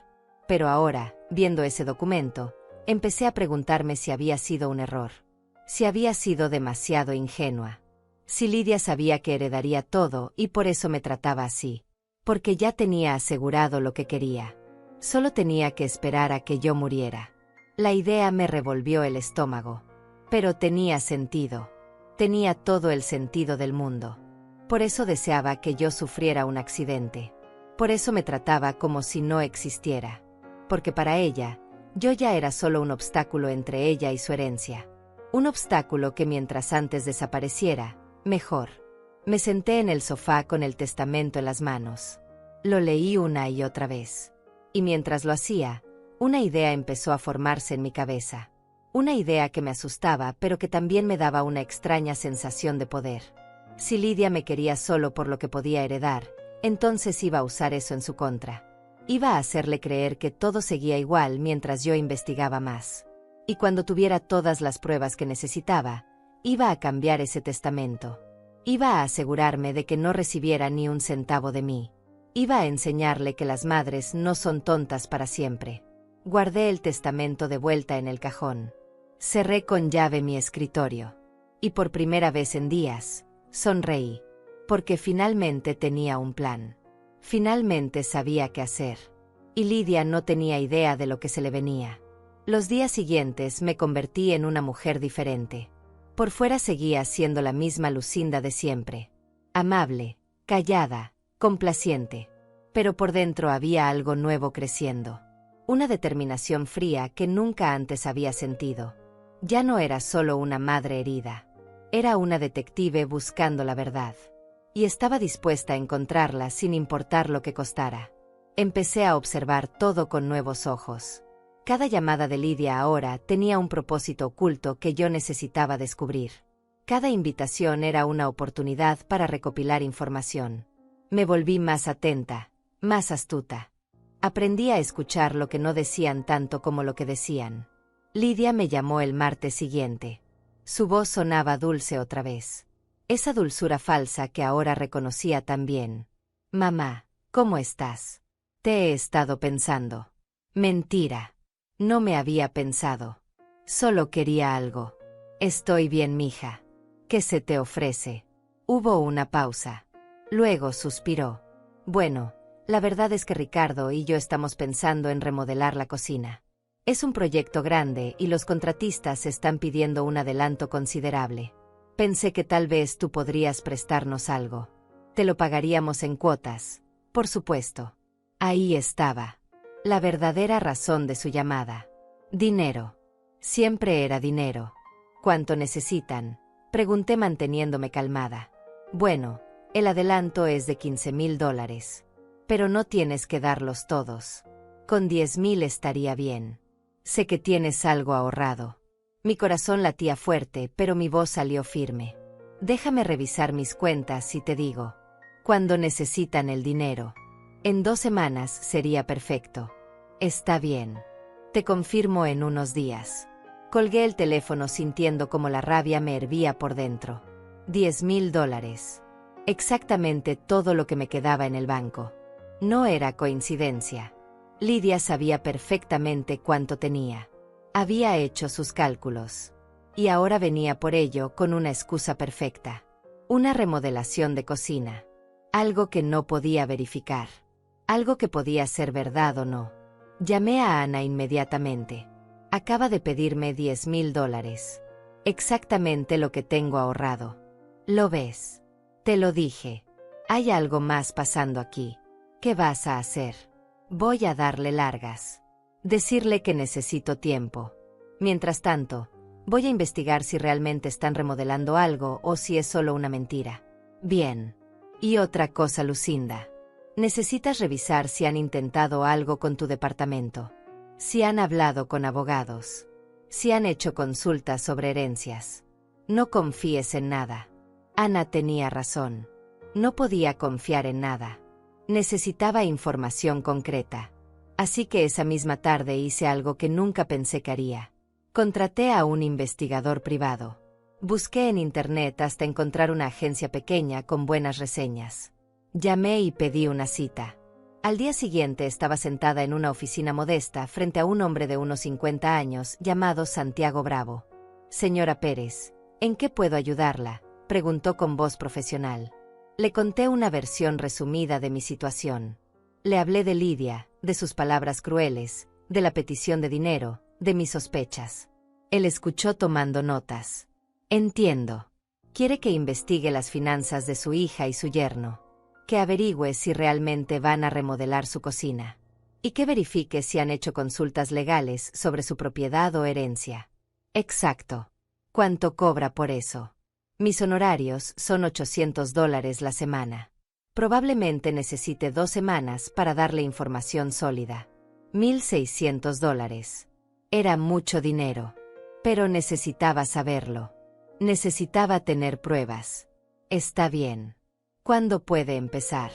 Pero ahora, viendo ese documento, empecé a preguntarme si había sido un error. Si había sido demasiado ingenua. Si Lidia sabía que heredaría todo y por eso me trataba así. Porque ya tenía asegurado lo que quería. Solo tenía que esperar a que yo muriera. La idea me revolvió el estómago. Pero tenía sentido. Tenía todo el sentido del mundo. Por eso deseaba que yo sufriera un accidente. Por eso me trataba como si no existiera. Porque para ella, yo ya era solo un obstáculo entre ella y su herencia. Un obstáculo que mientras antes desapareciera, mejor. Me senté en el sofá con el testamento en las manos. Lo leí una y otra vez. Y mientras lo hacía, una idea empezó a formarse en mi cabeza. Una idea que me asustaba, pero que también me daba una extraña sensación de poder. Si Lidia me quería solo por lo que podía heredar, entonces iba a usar eso en su contra. Iba a hacerle creer que todo seguía igual mientras yo investigaba más. Y cuando tuviera todas las pruebas que necesitaba, iba a cambiar ese testamento. Iba a asegurarme de que no recibiera ni un centavo de mí. Iba a enseñarle que las madres no son tontas para siempre. Guardé el testamento de vuelta en el cajón. Cerré con llave mi escritorio. Y por primera vez en días, sonreí. Porque finalmente tenía un plan. Finalmente sabía qué hacer. Y Lidia no tenía idea de lo que se le venía. Los días siguientes me convertí en una mujer diferente. Por fuera seguía siendo la misma Lucinda de siempre. Amable, callada, complaciente. Pero por dentro había algo nuevo creciendo. Una determinación fría que nunca antes había sentido. Ya no era solo una madre herida. Era una detective buscando la verdad. Y estaba dispuesta a encontrarla sin importar lo que costara. Empecé a observar todo con nuevos ojos. Cada llamada de Lidia ahora tenía un propósito oculto que yo necesitaba descubrir. Cada invitación era una oportunidad para recopilar información. Me volví más atenta, más astuta. Aprendí a escuchar lo que no decían tanto como lo que decían. Lidia me llamó el martes siguiente. Su voz sonaba dulce otra vez. Esa dulzura falsa que ahora reconocía tan bien. Mamá, ¿cómo estás? Te he estado pensando. Mentira. No me había pensado. Solo quería algo. Estoy bien, mija. ¿Qué se te ofrece? Hubo una pausa. Luego suspiró. Bueno, la verdad es que Ricardo y yo estamos pensando en remodelar la cocina. Es un proyecto grande y los contratistas están pidiendo un adelanto considerable. Pensé que tal vez tú podrías prestarnos algo. Te lo pagaríamos en cuotas, por supuesto. Ahí estaba. La verdadera razón de su llamada. Dinero. Siempre era dinero. ¿Cuánto necesitan? Pregunté manteniéndome calmada. Bueno, el adelanto es de $15,000. Pero no tienes que darlos todos. Con 10,000 estaría bien. Sé que tienes algo ahorrado. Mi corazón latía fuerte, pero mi voz salió firme. Déjame revisar mis cuentas y te digo. Cuando necesitan el dinero. En 2 semanas sería perfecto. Está bien. Te confirmo en unos días. Colgué el teléfono sintiendo como la rabia me hervía por dentro. $10,000. Exactamente todo lo que me quedaba en el banco. No era coincidencia. Lidia sabía perfectamente cuánto tenía. Había hecho sus cálculos. Y ahora venía por ello con una excusa perfecta. Una remodelación de cocina. Algo que no podía verificar. Algo que podía ser verdad o no. Llamé a Ana inmediatamente. Acaba de pedirme $10,000. Exactamente lo que tengo ahorrado. ¿Lo ves? Te lo dije. Hay algo más pasando aquí. ¿Qué vas a hacer? Voy a darle largas. Decirle que necesito tiempo. Mientras tanto, voy a investigar si realmente están remodelando algo o si es solo una mentira. Bien. Y otra cosa, Lucinda. Necesitas revisar si han intentado algo con tu departamento. Si han hablado con abogados. Si han hecho consultas sobre herencias. No confíes en nada. Ana tenía razón. No podía confiar en nada. Necesitaba información concreta. Así que esa misma tarde hice algo que nunca pensé que haría. Contraté a un investigador privado. Busqué en internet hasta encontrar una agencia pequeña con buenas reseñas. Llamé y pedí una cita. Al día siguiente estaba sentada en una oficina modesta frente a un hombre de unos 50 años llamado Santiago Bravo. Señora Pérez, ¿en qué puedo ayudarla?, preguntó con voz profesional. Le conté una versión resumida de mi situación. Le hablé de Lidia, de sus palabras crueles, de la petición de dinero, de mis sospechas. Él escuchó tomando notas. Entiendo. Quiere que investigue las finanzas de su hija y su yerno. Que averigüe si realmente van a remodelar su cocina. Y que verifique si han hecho consultas legales sobre su propiedad o herencia. Exacto. ¿Cuánto cobra por eso? Mis honorarios son $800 la semana. Probablemente necesite 2 semanas para darle información sólida. $1,600. Era mucho dinero. Pero necesitaba saberlo. Necesitaba tener pruebas. Está bien. ¿Cuándo puede empezar?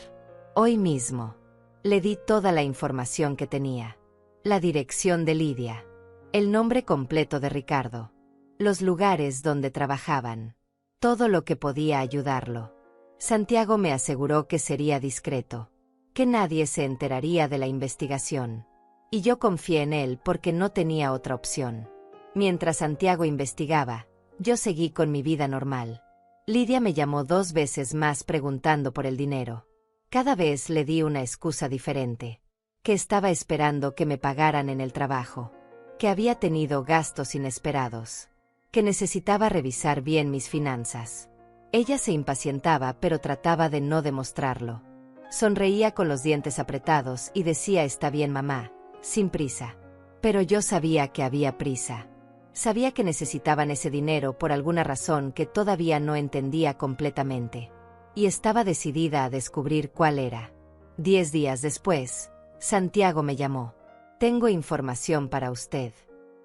Hoy mismo. Le di toda la información que tenía. La dirección de Lidia. El nombre completo de Ricardo. Los lugares donde trabajaban. Todo lo que podía ayudarlo. Santiago me aseguró que sería discreto. Que nadie se enteraría de la investigación. Y yo confié en él porque no tenía otra opción. Mientras Santiago investigaba, yo seguí con mi vida normal. Lidia me llamó 2 veces más preguntando por el dinero. Cada vez le di una excusa diferente. Que estaba esperando que me pagaran en el trabajo. Que había tenido gastos inesperados. Que necesitaba revisar bien mis finanzas. Ella se impacientaba pero trataba de no demostrarlo. Sonreía con los dientes apretados y decía «Está bien, mamá, sin prisa». Pero yo sabía que había prisa. Sabía que necesitaban ese dinero por alguna razón que todavía no entendía completamente. Y estaba decidida a descubrir cuál era. 10 días después, Santiago me llamó. Tengo información para usted.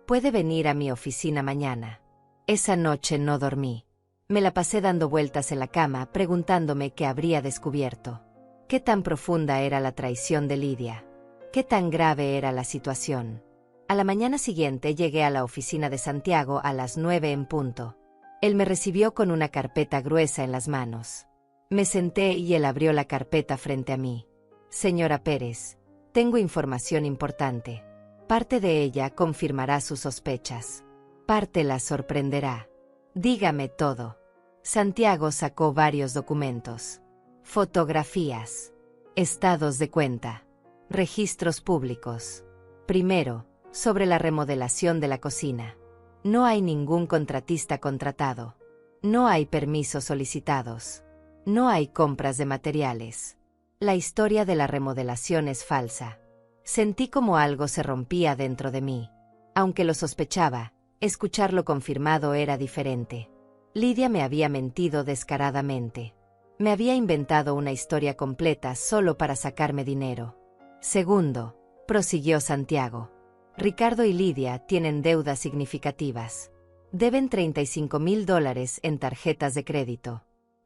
Puede venir a mi oficina mañana. Esa noche no dormí. Me la pasé dando vueltas en la cama preguntándome qué habría descubierto. ¿Qué tan profunda era la traición de Lidia? ¿Qué tan grave era la situación? A la mañana siguiente llegué a la oficina de Santiago a las 9 en punto. Él me recibió con una carpeta gruesa en las manos. Me senté y él abrió la carpeta frente a mí. Señora Pérez, tengo información importante. Parte de ella confirmará sus sospechas. Parte la sorprenderá. Dígame todo. Santiago sacó varios documentos. Fotografías. Estados de cuenta. Registros públicos. Primero, sobre la remodelación de la cocina. No hay ningún contratista contratado. No hay permisos solicitados. No hay compras de materiales. La historia de la remodelación es falsa. Sentí como algo se rompía dentro de mí. Aunque lo sospechaba, escucharlo confirmado era diferente. Lidia me había mentido descaradamente. Me había inventado una historia completa solo para sacarme dinero. Segundo, prosiguió Santiago. Ricardo y Lidia tienen deudas significativas. Deben $35,000 en tarjetas de crédito.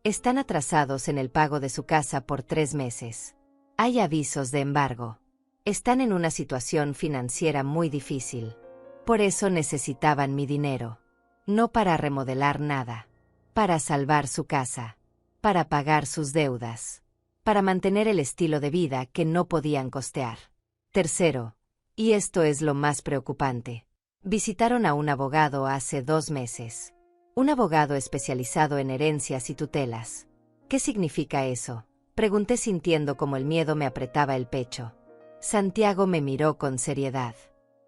Están atrasados en el pago de su casa por 3 meses. Hay avisos de embargo. Están en una situación financiera muy difícil. Por eso necesitaban mi dinero. No para remodelar nada. Para salvar su casa. Para pagar sus deudas. Para mantener el estilo de vida que no podían costear. Tercero, y esto es lo más preocupante, visitaron a un abogado hace 2 meses. Un abogado especializado en herencias y tutelas. ¿Qué significa eso? Pregunté sintiendo como el miedo me apretaba el pecho. Santiago me miró con seriedad.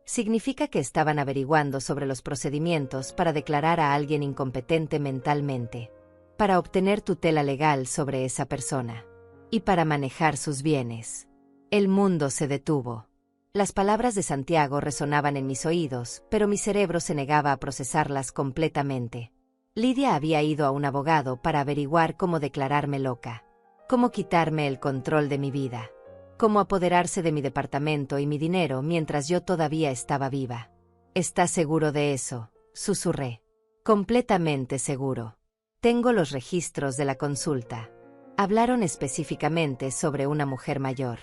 Significa que estaban averiguando sobre los procedimientos para declarar a alguien incompetente mentalmente, para obtener tutela legal sobre esa persona, y para manejar sus bienes. El mundo se detuvo. Las palabras de Santiago resonaban en mis oídos, pero mi cerebro se negaba a procesarlas completamente. Lidia había ido a un abogado para averiguar cómo declararme loca, cómo quitarme el control de mi vida, cómo apoderarse de mi departamento y mi dinero mientras yo todavía estaba viva. ¿Estás seguro de eso?, susurré. Completamente seguro. Tengo los registros de la consulta. Hablaron específicamente sobre una mujer mayor,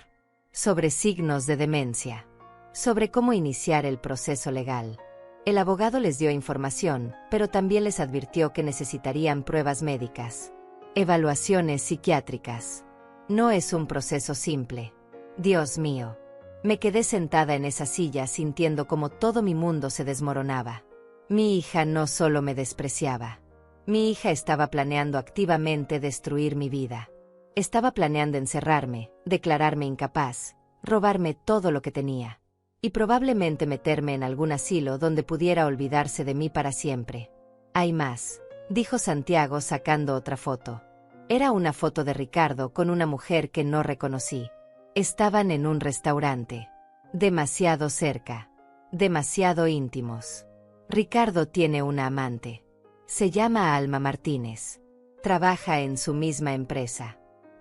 sobre signos de demencia, sobre cómo iniciar el proceso legal. El abogado les dio información, pero también les advirtió que necesitarían pruebas médicas, evaluaciones psiquiátricas. No es un proceso simple. Dios mío. Me quedé sentada en esa silla sintiendo como todo mi mundo se desmoronaba. Mi hija no solo me despreciaba. Mi hija estaba planeando activamente destruir mi vida. Estaba planeando encerrarme, declararme incapaz, robarme todo lo que tenía. Y probablemente meterme en algún asilo donde pudiera olvidarse de mí para siempre. Hay más, dijo Santiago sacando otra foto. Era una foto de Ricardo con una mujer que no reconocí. Estaban en un restaurante. Demasiado cerca. Demasiado íntimos. Ricardo tiene una amante. Se llama Alma Martínez. Trabaja en su misma empresa.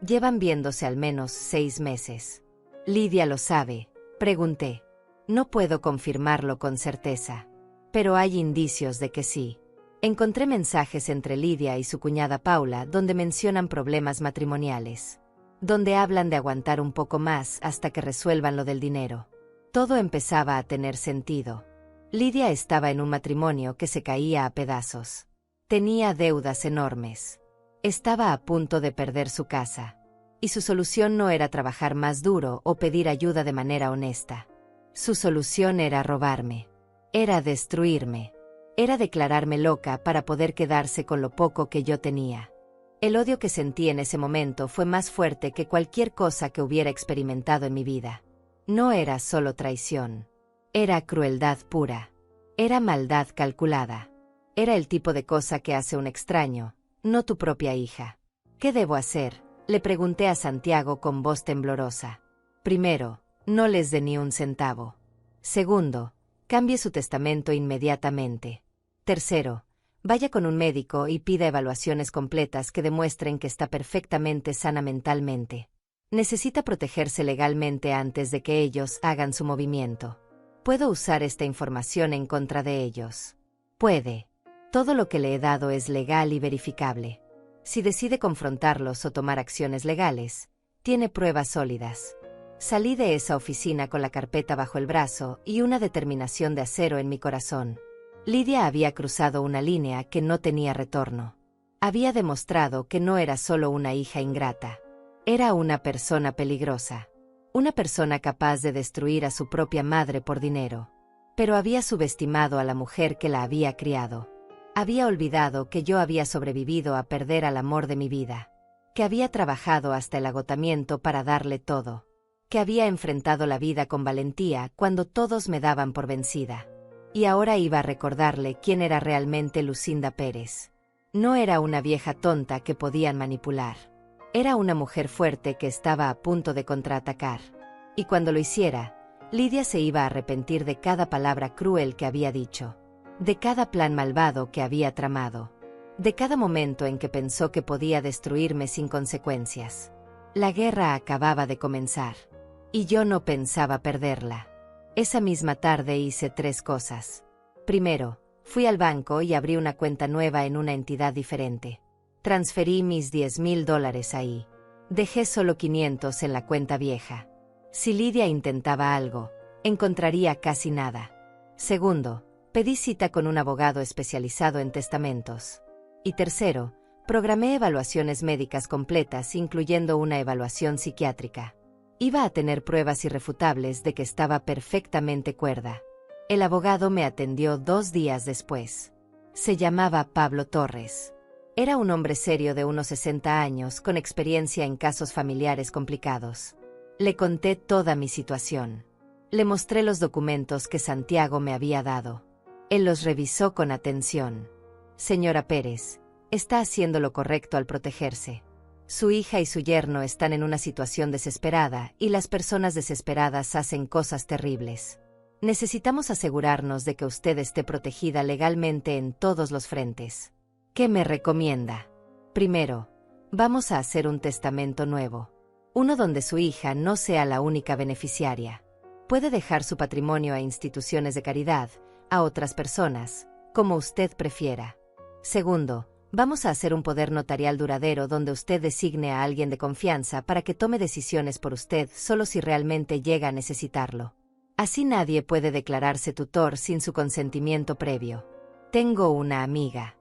Llevan viéndose al menos 6 meses. ¿Lidia lo sabe?, pregunté. No puedo confirmarlo con certeza, pero hay indicios de que sí. Encontré mensajes entre Lidia y su cuñada Paula donde mencionan problemas matrimoniales, donde hablan de aguantar un poco más hasta que resuelvan lo del dinero. Todo empezaba a tener sentido. Lidia estaba en un matrimonio que se caía a pedazos. Tenía deudas enormes. Estaba a punto de perder su casa. Y su solución no era trabajar más duro o pedir ayuda de manera honesta. Su solución era robarme. Era destruirme. Era declararme loca para poder quedarse con lo poco que yo tenía. El odio que sentí en ese momento fue más fuerte que cualquier cosa que hubiera experimentado en mi vida. No era solo traición. Era crueldad pura. Era maldad calculada. Era el tipo de cosa que hace un extraño, no tu propia hija. ¿Qué debo hacer?, le pregunté a Santiago con voz temblorosa. Primero, no les dé ni un centavo. Segundo, cambie su testamento inmediatamente. Tercero, vaya con un médico y pida evaluaciones completas que demuestren que está perfectamente sana mentalmente. Necesita protegerse legalmente antes de que ellos hagan su movimiento. ¿Puedo usar esta información en contra de ellos? Puede. Todo lo que le he dado es legal y verificable. Si decide confrontarlos o tomar acciones legales, tiene pruebas sólidas. Salí de esa oficina con la carpeta bajo el brazo y una determinación de acero en mi corazón. Lidia había cruzado una línea que no tenía retorno. Había demostrado que no era solo una hija ingrata. Era una persona peligrosa. Una persona capaz de destruir a su propia madre por dinero. Pero había subestimado a la mujer que la había criado. Había olvidado que yo había sobrevivido a perder al amor de mi vida. Que había trabajado hasta el agotamiento para darle todo. Que había enfrentado la vida con valentía cuando todos me daban por vencida. Y ahora iba a recordarle quién era realmente Lucinda Pérez. No era una vieja tonta que podían manipular. Era una mujer fuerte que estaba a punto de contraatacar. Y cuando lo hiciera, Lidia se iba a arrepentir de cada palabra cruel que había dicho. De cada plan malvado que había tramado. De cada momento en que pensó que podía destruirme sin consecuencias. La guerra acababa de comenzar. Y yo no pensaba perderla. Esa misma tarde hice 3 cosas. Primero, fui al banco y abrí una cuenta nueva en una entidad diferente. Transferí mis $10,000 ahí. Dejé solo 500 en la cuenta vieja. Si Lidia intentaba algo, encontraría casi nada. Segundo, pedí cita con un abogado especializado en testamentos. Y tercero, programé evaluaciones médicas completas, incluyendo una evaluación psiquiátrica. Iba a tener pruebas irrefutables de que estaba perfectamente cuerda. El abogado me atendió 2 días después. Se llamaba Pablo Torres. Era un hombre serio de unos 60 años, con experiencia en casos familiares complicados. Le conté toda mi situación. Le mostré los documentos que Santiago me había dado. Él los revisó con atención. Señora Pérez, está haciendo lo correcto al protegerse. Su hija y su yerno están en una situación desesperada, y las personas desesperadas hacen cosas terribles. Necesitamos asegurarnos de que usted esté protegida legalmente en todos los frentes. ¿Qué me recomienda? Primero, vamos a hacer un testamento nuevo. Uno donde su hija no sea la única beneficiaria. Puede dejar su patrimonio a instituciones de caridad, a otras personas, como usted prefiera. Segundo, vamos a hacer un poder notarial duradero donde usted designe a alguien de confianza para que tome decisiones por usted solo si realmente llega a necesitarlo. Así nadie puede declararse tutor sin su consentimiento previo. Tengo una amiga,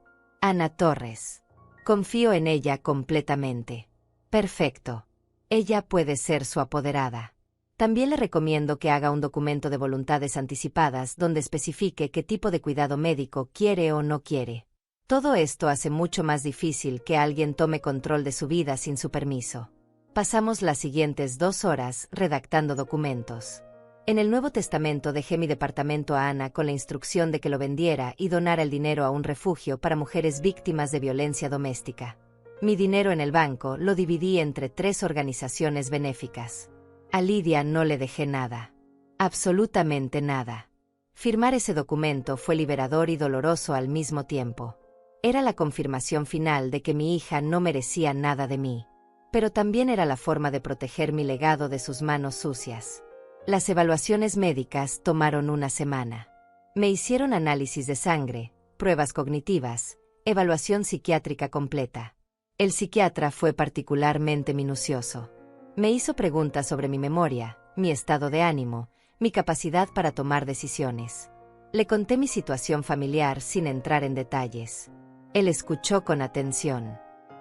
Ana Torres. Confío en ella completamente. Perfecto. Ella puede ser su apoderada. También le recomiendo que haga un documento de voluntades anticipadas donde especifique qué tipo de cuidado médico quiere o no quiere. Todo esto hace mucho más difícil que alguien tome control de su vida sin su permiso. Pasamos las siguientes 2 horas redactando documentos. En el Nuevo Testamento dejé mi departamento a Ana con la instrucción de que lo vendiera y donara el dinero a un refugio para mujeres víctimas de violencia doméstica. Mi dinero en el banco lo dividí entre 3 organizaciones benéficas. A Lidia no le dejé nada. Absolutamente nada. Firmar ese documento fue liberador y doloroso al mismo tiempo. Era la confirmación final de que mi hija no merecía nada de mí. Pero también era la forma de proteger mi legado de sus manos sucias. Las evaluaciones médicas tomaron 1 semana. Me hicieron análisis de sangre, pruebas cognitivas, evaluación psiquiátrica completa. El psiquiatra fue particularmente minucioso. Me hizo preguntas sobre mi memoria, mi estado de ánimo, mi capacidad para tomar decisiones. Le conté mi situación familiar sin entrar en detalles. Él escuchó con atención.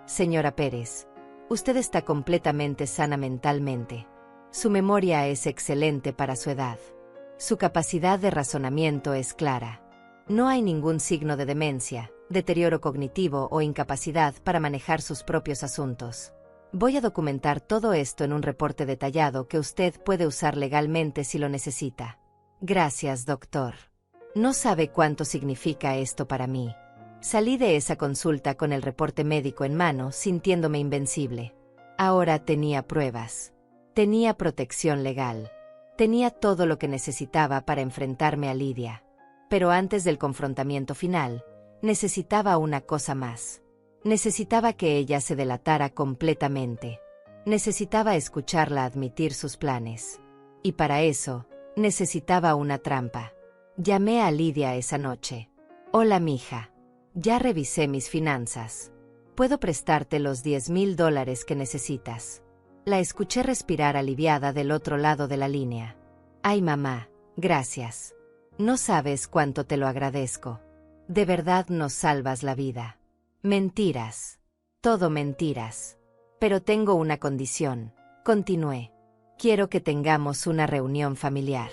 Señora Pérez, usted está completamente sana mentalmente. Su memoria es excelente para su edad. Su capacidad de razonamiento es clara. No hay ningún signo de demencia, deterioro cognitivo o incapacidad para manejar sus propios asuntos. Voy a documentar todo esto en un reporte detallado que usted puede usar legalmente si lo necesita. Gracias, doctor. No sabe cuánto significa esto para mí. Salí de esa consulta con el reporte médico en mano, sintiéndome invencible. Ahora tenía pruebas. Tenía protección legal. Tenía todo lo que necesitaba para enfrentarme a Lidia. Pero antes del confrontamiento final, necesitaba una cosa más. Necesitaba que ella se delatara completamente. Necesitaba escucharla admitir sus planes. Y para eso, necesitaba una trampa. Llamé a Lidia esa noche. Hola, mija. Ya revisé mis finanzas. Puedo prestarte los $10,000 que necesitas. La escuché respirar aliviada del otro lado de la línea. Ay, mamá, gracias. No sabes cuánto te lo agradezco. De verdad nos salvas la vida. Mentiras. Todo mentiras. Pero tengo una condición. Continué. Quiero que tengamos una reunión familiar.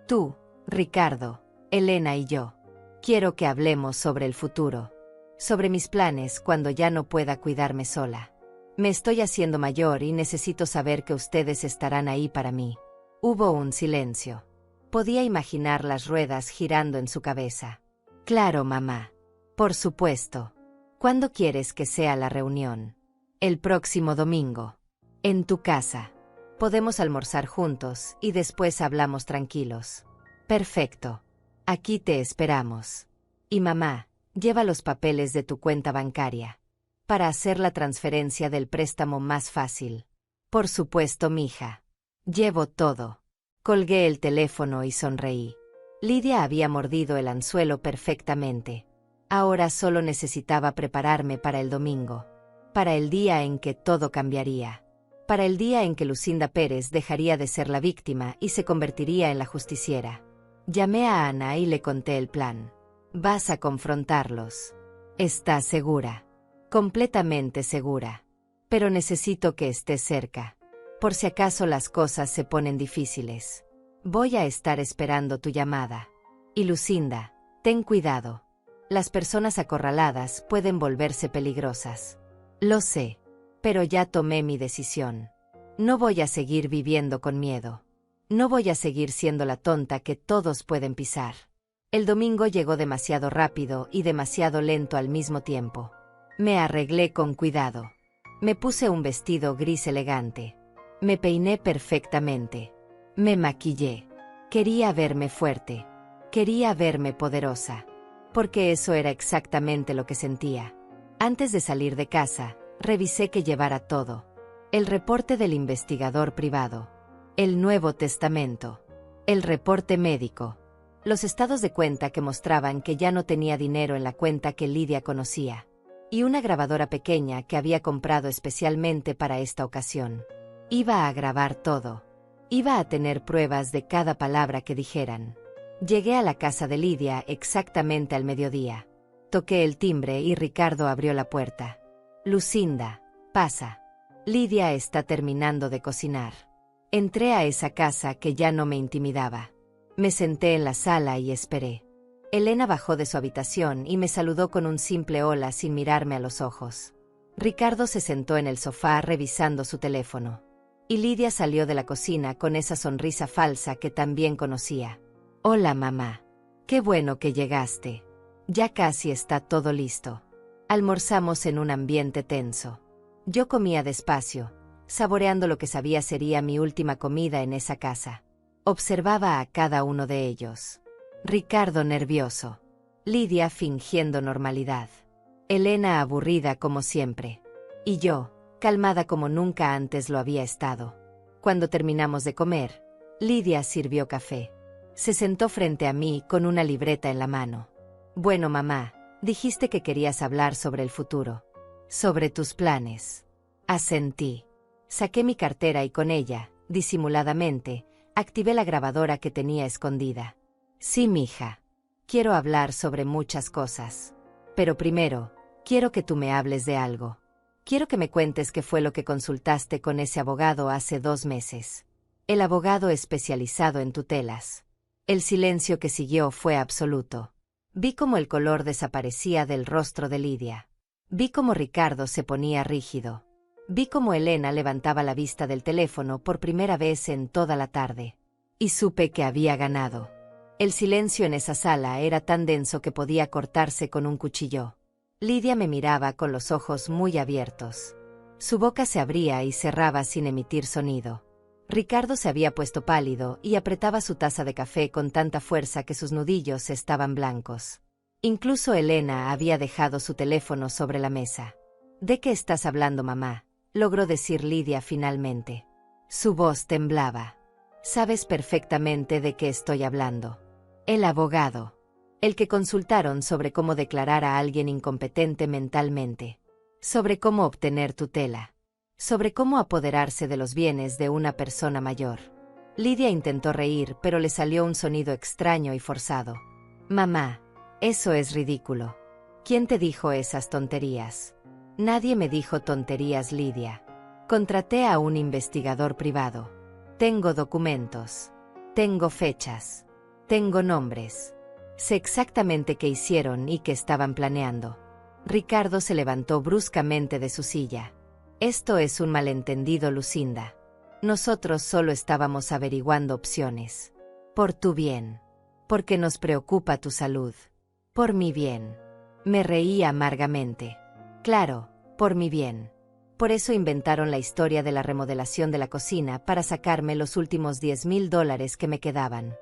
Tú, Ricardo, Elena y yo. Quiero que hablemos sobre el futuro. Sobre mis planes cuando ya no pueda cuidarme sola. Me estoy haciendo mayor y necesito saber que ustedes estarán ahí para mí. Hubo un silencio. Podía imaginar las ruedas girando en su cabeza. Claro, mamá. Por supuesto. ¿Cuándo quieres que sea la reunión? El próximo domingo. En tu casa. Podemos almorzar juntos y después hablamos tranquilos. Perfecto. Aquí te esperamos. Y mamá, lleva los papeles de tu cuenta bancaria. Para hacer la transferencia del préstamo más fácil. Por supuesto, mija. Llevo todo. Colgué el teléfono y sonreí. Lidia había mordido el anzuelo perfectamente. Ahora solo necesitaba prepararme para el domingo. para el día en que todo cambiaría, para el día en que Lucinda Pérez dejaría de ser la víctima y se convertiría en la justiciera. Llamé a Ana y le conté el plan. Vas a confrontarlos. ¿Estás segura? Completamente segura. Pero necesito que estés cerca. Por si acaso las cosas se ponen difíciles. Voy a estar esperando tu llamada. Y Lucinda, ten cuidado. Las personas acorraladas pueden volverse peligrosas. Lo sé, pero ya tomé mi decisión. No voy a seguir viviendo con miedo. No voy a seguir siendo la tonta que todos pueden pisar. El domingo llegó demasiado rápido y demasiado lento al mismo tiempo. Me arreglé con cuidado. Me puse un vestido gris elegante. Me peiné perfectamente. Me maquillé. Quería verme fuerte. Quería verme poderosa. Porque eso era exactamente lo que sentía. Antes de salir de casa, revisé que llevara todo. El reporte del investigador privado. El Nuevo Testamento. El reporte médico. Los estados de cuenta que mostraban que ya no tenía dinero en la cuenta que Lidia conocía. Y una grabadora pequeña que había comprado especialmente para esta ocasión. Iba a grabar todo. Iba a tener pruebas de cada palabra que dijeran. Llegué a la casa de Lidia exactamente al mediodía. Toqué el timbre y Ricardo abrió la puerta. Lucinda, pasa. Lidia está terminando de cocinar. Entré a esa casa que ya no me intimidaba. Me senté en la sala y esperé. Elena bajó de su habitación y me saludó con un simple hola sin mirarme a los ojos. Ricardo se sentó en el sofá revisando su teléfono. Y Lidia salió de la cocina con esa sonrisa falsa que también conocía. Hola mamá. Qué bueno que llegaste. Ya casi está todo listo. Almorzamos en un ambiente tenso. Yo comía despacio, saboreando lo que sabía sería mi última comida en esa casa. Observaba a cada uno de ellos. Ricardo nervioso. Lidia fingiendo normalidad. Elena aburrida como siempre. Y yo, calmada como nunca antes lo había estado. Cuando terminamos de comer, Lidia sirvió café. Se sentó frente a mí con una libreta en la mano. Bueno, mamá, dijiste que querías hablar sobre el futuro. Sobre tus planes. Asentí. Saqué mi cartera y con ella, disimuladamente, activé la grabadora que tenía escondida. Sí, mija. Quiero hablar sobre muchas cosas. Pero primero, quiero que tú me hables de algo. Quiero que me cuentes qué fue lo que consultaste con ese abogado hace 2 meses. El abogado especializado en tutelas. El silencio que siguió fue absoluto. Vi cómo el color desaparecía del rostro de Lidia. Vi cómo Ricardo se ponía rígido. Vi cómo Elena levantaba la vista del teléfono por primera vez en toda la tarde. Y supe que había ganado. El silencio en esa sala era tan denso que podía cortarse con un cuchillo. Lidia me miraba con los ojos muy abiertos. Su boca se abría y cerraba sin emitir sonido. Ricardo se había puesto pálido y apretaba su taza de café con tanta fuerza que sus nudillos estaban blancos. Incluso Elena había dejado su teléfono sobre la mesa. ¿De qué estás hablando, mamá?, logró decir Lidia finalmente. Su voz temblaba. Sabes perfectamente de qué estoy hablando. El abogado. El que consultaron sobre cómo declarar a alguien incompetente mentalmente. Sobre cómo obtener tutela. Sobre cómo apoderarse de los bienes de una persona mayor. Lidia intentó reír, pero le salió un sonido extraño y forzado. Mamá, eso es ridículo. ¿Quién te dijo esas tonterías? Nadie me dijo tonterías, Lidia. Contraté a un investigador privado. Tengo documentos. Tengo fechas. Tengo nombres. Sé exactamente qué hicieron y qué estaban planeando. Ricardo se levantó bruscamente de su silla. Esto es un malentendido, Lucinda. Nosotros solo estábamos averiguando opciones. Por tu bien. Porque nos preocupa tu salud. Por mi bien. Me reí amargamente. Claro, por mi bien. Por eso inventaron la historia de la remodelación de la cocina para sacarme los últimos $10,000 que me quedaban.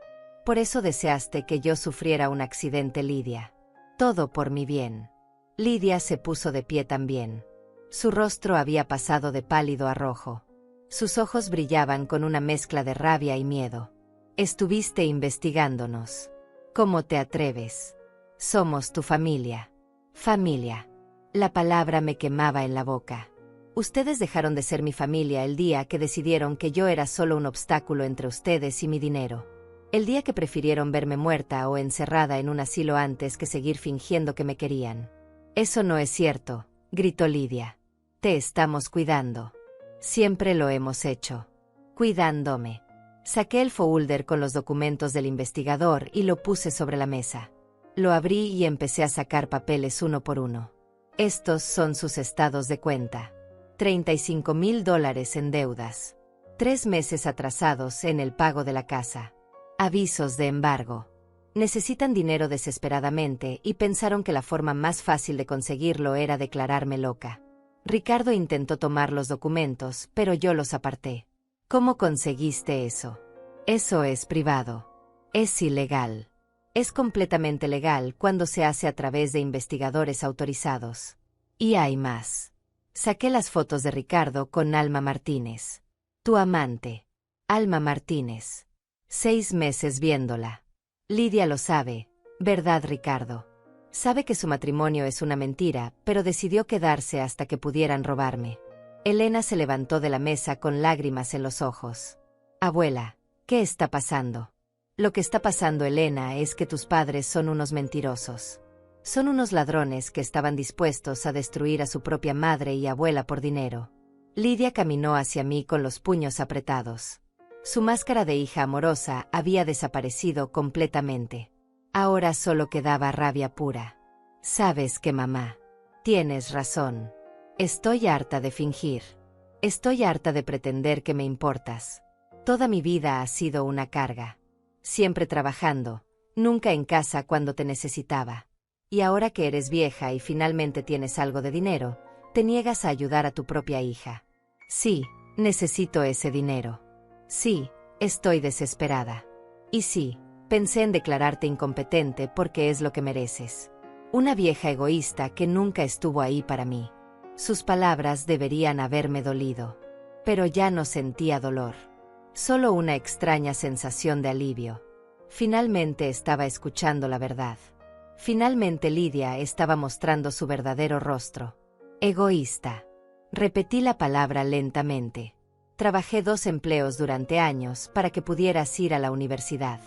Por eso deseaste que yo sufriera un accidente, Lidia. Todo por mi bien. Lidia se puso de pie también. Su rostro había pasado de pálido a rojo. Sus ojos brillaban con una mezcla de rabia y miedo. Estuviste investigándonos. ¿Cómo te atreves? Somos tu familia. Familia. La palabra me quemaba en la boca. Ustedes dejaron de ser mi familia el día que decidieron que yo era solo un obstáculo entre ustedes y mi dinero. El día que prefirieron verme muerta o encerrada en un asilo antes que seguir fingiendo que me querían. Eso no es cierto, gritó Lidia. Te estamos cuidando. Siempre lo hemos hecho. Cuidándome. Saqué el folder con los documentos del investigador y lo puse sobre la mesa. Lo abrí y empecé a sacar papeles uno por uno. Estos son sus estados de cuenta. $35,000 en deudas. 3 meses atrasados en el pago de la casa. Avisos de embargo. Necesitan dinero desesperadamente y pensaron que la forma más fácil de conseguirlo era declararme loca. Ricardo intentó tomar los documentos, pero yo los aparté. ¿Cómo conseguiste eso? Eso es privado. Es ilegal. Es completamente legal cuando se hace a través de investigadores autorizados. Y hay más. Saqué las fotos de Ricardo con Alma Martínez. Tu amante. Alma Martínez. 6 meses viéndola. Lidia lo sabe, ¿verdad, Ricardo? Sabe que su matrimonio es una mentira, pero decidió quedarse hasta que pudieran robarme. Elena se levantó de la mesa con lágrimas en los ojos. Abuela, ¿qué está pasando? Lo que está pasando, Elena, es que tus padres son unos mentirosos. Son unos ladrones que estaban dispuestos a destruir a su propia madre y abuela por dinero. Lidia caminó hacia mí con los puños apretados. Su máscara de hija amorosa había desaparecido completamente. Ahora solo quedaba rabia pura. Sabes que, mamá, tienes razón. Estoy harta de fingir. Estoy harta de pretender que me importas. Toda mi vida ha sido una carga. Siempre trabajando, nunca en casa cuando te necesitaba. Y ahora que eres vieja y finalmente tienes algo de dinero, te niegas a ayudar a tu propia hija. Sí, necesito ese dinero. Sí, estoy desesperada. Y sí, pensé en declararte incompetente porque es lo que mereces. Una vieja egoísta que nunca estuvo ahí para mí. Sus palabras deberían haberme dolido. Pero ya no sentía dolor. Solo una extraña sensación de alivio. Finalmente estaba escuchando la verdad. Finalmente Lidia estaba mostrando su verdadero rostro. Egoísta. Repetí la palabra lentamente. Trabajé 2 empleos durante años para que pudieras ir a la universidad.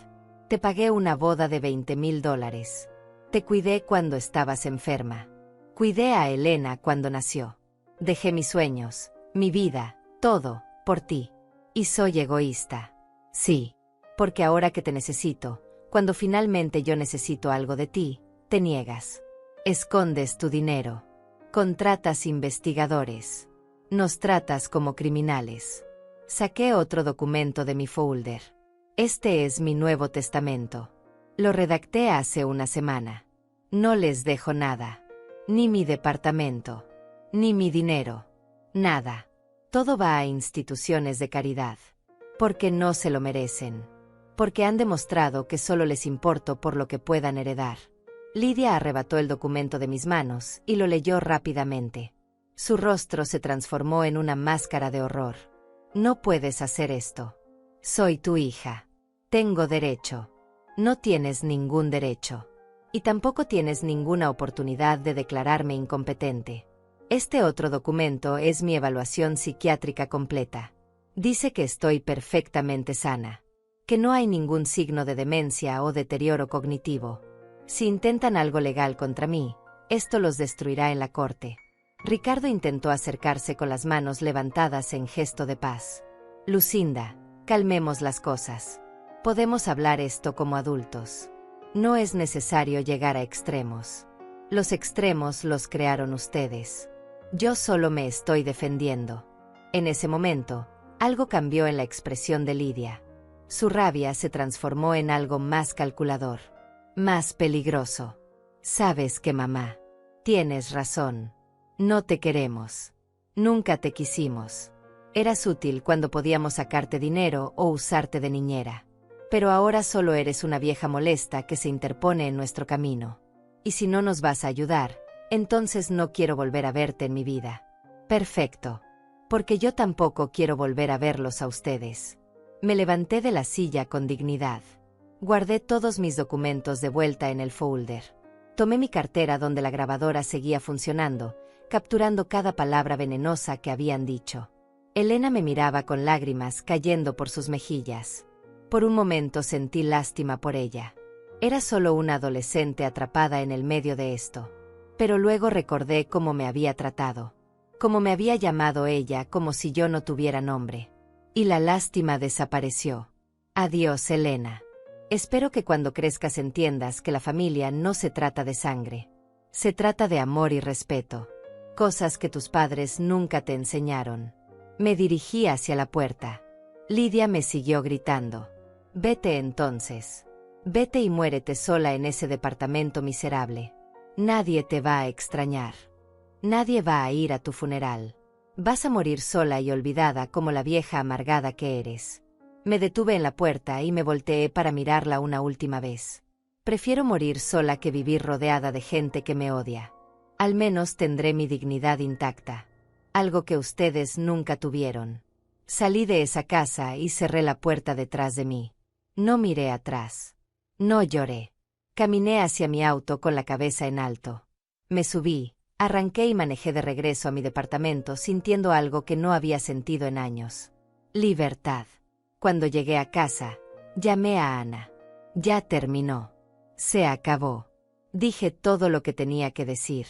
Te pagué una boda de $20,000. Te cuidé cuando estabas enferma. Cuidé a Elena cuando nació. Dejé mis sueños, mi vida, todo, por ti. Y soy egoísta. Sí. Porque ahora que te necesito, cuando finalmente yo necesito algo de ti, te niegas. Escondes tu dinero. Contratas investigadores. Nos tratas como criminales. Saqué otro documento de mi folder. Este es mi Nuevo Testamento. Lo redacté hace una semana. No les dejo nada. Ni mi departamento. Ni mi dinero. Nada. Todo va a instituciones de caridad. Porque no se lo merecen. Porque han demostrado que solo les importo por lo que puedan heredar. Lidia arrebató el documento de mis manos y lo leyó rápidamente. Su rostro se transformó en una máscara de horror. No puedes hacer esto. Soy tu hija. Tengo derecho. No tienes ningún derecho. Y tampoco tienes ninguna oportunidad de declararme incompetente. Este otro documento es mi evaluación psiquiátrica completa. Dice que estoy perfectamente sana. Que no hay ningún signo de demencia o deterioro cognitivo. Si intentan algo legal contra mí, esto los destruirá en la corte. Ricardo intentó acercarse con las manos levantadas en gesto de paz. Lucinda, calmemos las cosas. Podemos hablar esto como adultos. No es necesario llegar a extremos. Los extremos los crearon ustedes. Yo solo me estoy defendiendo. En ese momento, algo cambió en la expresión de Lidia. Su rabia se transformó en algo más calculador. Más peligroso. Sabes que, mamá, tienes razón. No te queremos. Nunca te quisimos. Eras útil cuando podíamos sacarte dinero o usarte de niñera. Pero ahora solo eres una vieja molesta que se interpone en nuestro camino. Y si no nos vas a ayudar, entonces no quiero volver a verte en mi vida. Perfecto. Porque yo tampoco quiero volver a verlos a ustedes. Me levanté de la silla con dignidad. Guardé todos mis documentos de vuelta en el folder. Tomé mi cartera donde la grabadora seguía funcionando, capturando cada palabra venenosa que habían dicho. Elena me miraba con lágrimas cayendo por sus mejillas. Por un momento sentí lástima por ella. Era solo una adolescente atrapada en el medio de esto. Pero luego recordé cómo me había tratado. Cómo me había llamado ella como si yo no tuviera nombre. Y la lástima desapareció. Adiós, Elena. Espero que cuando crezcas entiendas que la familia no se trata de sangre. Se trata de amor y respeto. Cosas que tus padres nunca te enseñaron. Me dirigí hacia la puerta. Lidia me siguió gritando. Vete entonces. Vete y muérete sola en ese departamento miserable. Nadie te va a extrañar. Nadie va a ir a tu funeral. Vas a morir sola y olvidada como la vieja amargada que eres. Me detuve en la puerta y me volteé para mirarla una última vez. Prefiero morir sola que vivir rodeada de gente que me odia. Al menos tendré mi dignidad intacta. Algo que ustedes nunca tuvieron. Salí de esa casa y cerré la puerta detrás de mí. No miré atrás. No lloré. Caminé hacia mi auto con la cabeza en alto. Me subí, arranqué y manejé de regreso a mi departamento sintiendo algo que no había sentido en años. Libertad. Cuando llegué a casa, llamé a Ana. Ya terminó. Se acabó. Dije todo lo que tenía que decir.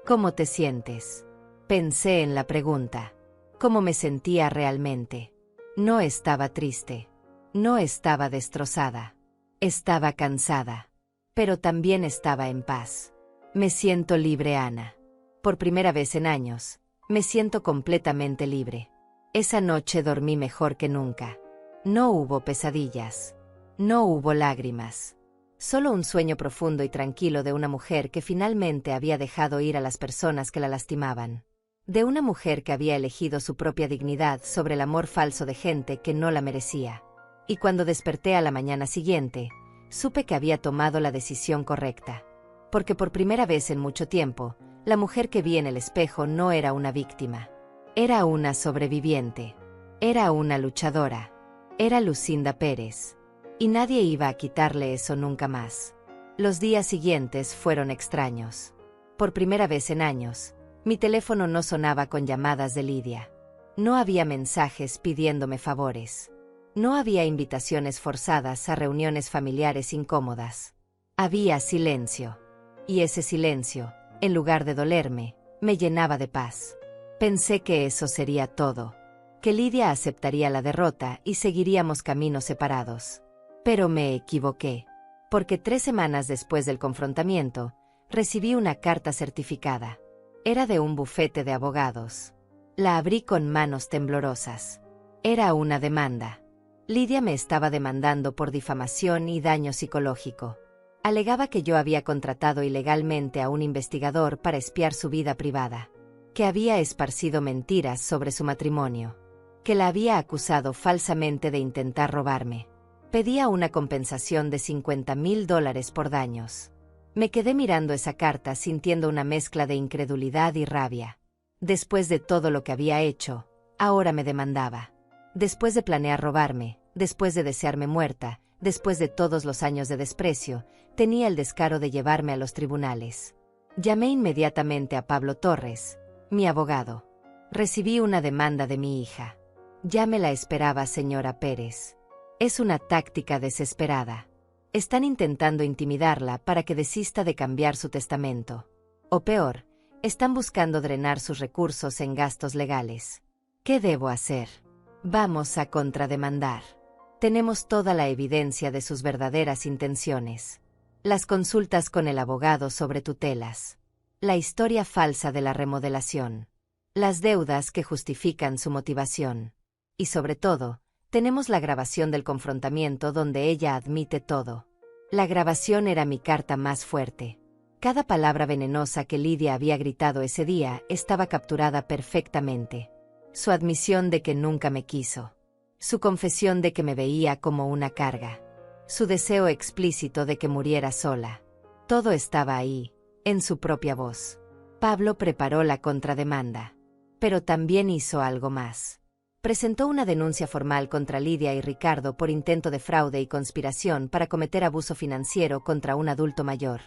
¿Cómo te sientes? Pensé en la pregunta. ¿Cómo me sentía realmente? No estaba triste. No estaba destrozada. Estaba cansada. Pero también estaba en paz. Me siento libre, Ana. Por primera vez en años, me siento completamente libre. Esa noche dormí mejor que nunca. No hubo pesadillas. No hubo lágrimas. Solo un sueño profundo y tranquilo de una mujer que finalmente había dejado ir a las personas que la lastimaban. De una mujer que había elegido su propia dignidad sobre el amor falso de gente que no la merecía. Y cuando desperté a la mañana siguiente, supe que había tomado la decisión correcta. Porque por primera vez en mucho tiempo, la mujer que vi en el espejo no era una víctima. Era una sobreviviente. Era una luchadora. Era Lucinda Pérez. Y nadie iba a quitarle eso nunca más. Los días siguientes fueron extraños. Por primera vez en años, mi teléfono no sonaba con llamadas de Lidia. No había mensajes pidiéndome favores. No había invitaciones forzadas a reuniones familiares incómodas. Había silencio. Y ese silencio, en lugar de dolerme, me llenaba de paz. Pensé que eso sería todo. Que Lidia aceptaría la derrota y seguiríamos caminos separados. Pero me equivoqué. Porque 3 semanas después del confrontamiento, recibí una carta certificada. Era de un bufete de abogados. La abrí con manos temblorosas. Era una demanda. Lidia me estaba demandando por difamación y daño psicológico. Alegaba que yo había contratado ilegalmente a un investigador para espiar su vida privada. Que había esparcido mentiras sobre su matrimonio. Que la había acusado falsamente de intentar robarme. Pedía una compensación de $50,000 por daños. Me quedé mirando esa carta sintiendo una mezcla de incredulidad y rabia. Después de todo lo que había hecho, ahora me demandaba. Después de planear robarme, después de desearme muerta, después de todos los años de desprecio, tenía el descaro de llevarme a los tribunales. Llamé inmediatamente a Pablo Torres, mi abogado. Recibí una demanda de mi hija. Ya me la esperaba, señora Pérez. Es una táctica desesperada. Están intentando intimidarla para que desista de cambiar su testamento. O peor, están buscando drenar sus recursos en gastos legales. ¿Qué debo hacer? Vamos a contrademandar. Tenemos toda la evidencia de sus verdaderas intenciones. Las consultas con el abogado sobre tutelas. La historia falsa de la remodelación. Las deudas que justifican su motivación. Y sobre todo, tenemos la grabación del confrontamiento donde ella admite todo. La grabación era mi carta más fuerte. Cada palabra venenosa que Lidia había gritado ese día estaba capturada perfectamente. Su admisión de que nunca me quiso. Su confesión de que me veía como una carga. Su deseo explícito de que muriera sola. Todo estaba ahí, en su propia voz. Pablo preparó la contrademanda. Pero también hizo algo más. Presentó una denuncia formal contra Lidia y Ricardo por intento de fraude y conspiración para cometer abuso financiero contra un adulto mayor.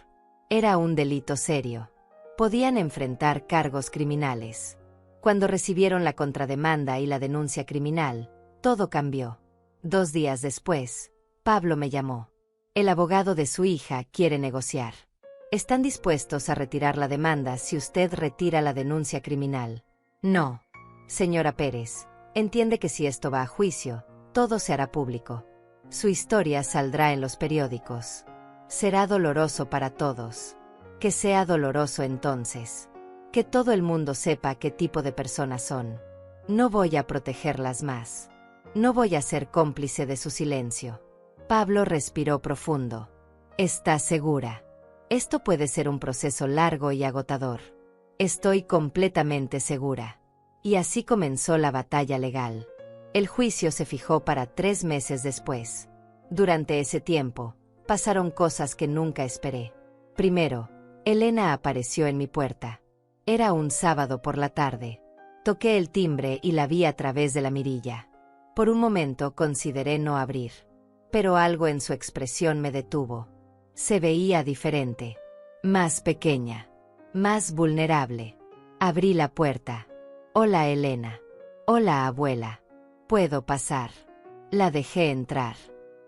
Era un delito serio. Podían enfrentar cargos criminales. Cuando recibieron la contrademanda y la denuncia criminal, todo cambió. 2 días después, Pablo me llamó. El abogado de su hija quiere negociar. Están dispuestos a retirar la demanda si usted retira la denuncia criminal. No. Señora Pérez, entiende que si esto va a juicio, todo se hará público. Su historia saldrá en los periódicos. Será doloroso para todos. Que sea doloroso entonces. Que todo el mundo sepa qué tipo de personas son. No voy a protegerlas más. No voy a ser cómplice de su silencio. Pablo respiró profundo. ¿Estás segura? Esto puede ser un proceso largo y agotador. Estoy completamente segura. Y así comenzó la batalla legal. El juicio se fijó para 3 meses después. Durante ese tiempo, pasaron cosas que nunca esperé. Primero, Elena apareció en mi puerta. Era un sábado por la tarde. Toqué el timbre y la vi a través de la mirilla. Por un momento consideré no abrir. Pero algo en su expresión me detuvo. Se veía diferente. Más pequeña. Más vulnerable. Abrí la puerta. Hola, Elena. Hola, abuela. ¿Puedo pasar? La dejé entrar.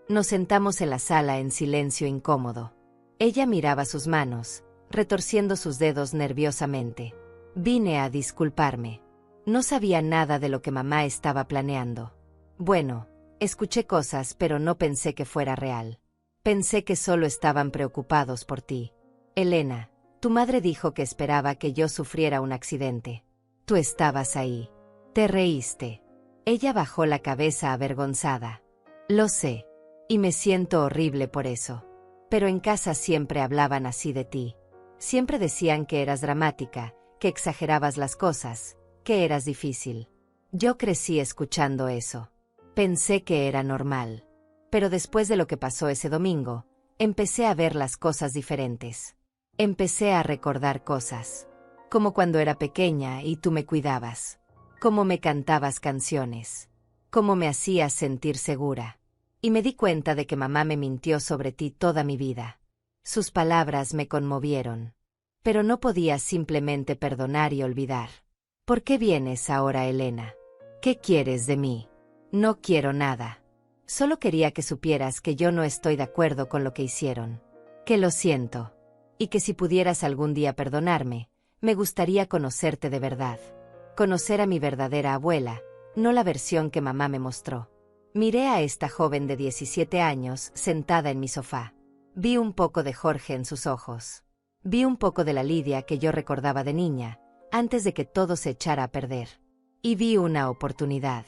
Nos sentamos en la sala en silencio incómodo. Ella miraba sus manos, retorciendo sus dedos nerviosamente. Vine a disculparme. No sabía nada de lo que mamá estaba planeando. Bueno, escuché cosas, pero no pensé que fuera real. Pensé que solo estaban preocupados por ti. Elena, tu madre dijo que esperaba que yo sufriera un accidente. Tú estabas ahí. Te reíste. Ella bajó la cabeza avergonzada. Lo sé. Y me siento horrible por eso. Pero en casa siempre hablaban así de ti. Siempre decían que eras dramática, que exagerabas las cosas, que eras difícil. Yo crecí escuchando eso. Pensé que era normal. Pero después de lo que pasó ese domingo, empecé a ver las cosas diferentes. Empecé a recordar cosas. Como cuando era pequeña y tú me cuidabas. Cómo me cantabas canciones. Cómo me hacías sentir segura. Y me di cuenta de que mamá me mintió sobre ti toda mi vida. Sus palabras me conmovieron. Pero no podía simplemente perdonar y olvidar. ¿Por qué vienes ahora, Elena? ¿Qué quieres de mí? No quiero nada. Solo quería que supieras que yo no estoy de acuerdo con lo que hicieron. Que lo siento. Y que si pudieras algún día perdonarme, me gustaría conocerte de verdad. Conocer a mi verdadera abuela, no la versión que mamá me mostró. Miré a esta joven de 17 años sentada en mi sofá. Vi un poco de Jorge en sus ojos. Vi un poco de la Lidia que yo recordaba de niña, antes de que todo se echara a perder. Y vi una oportunidad.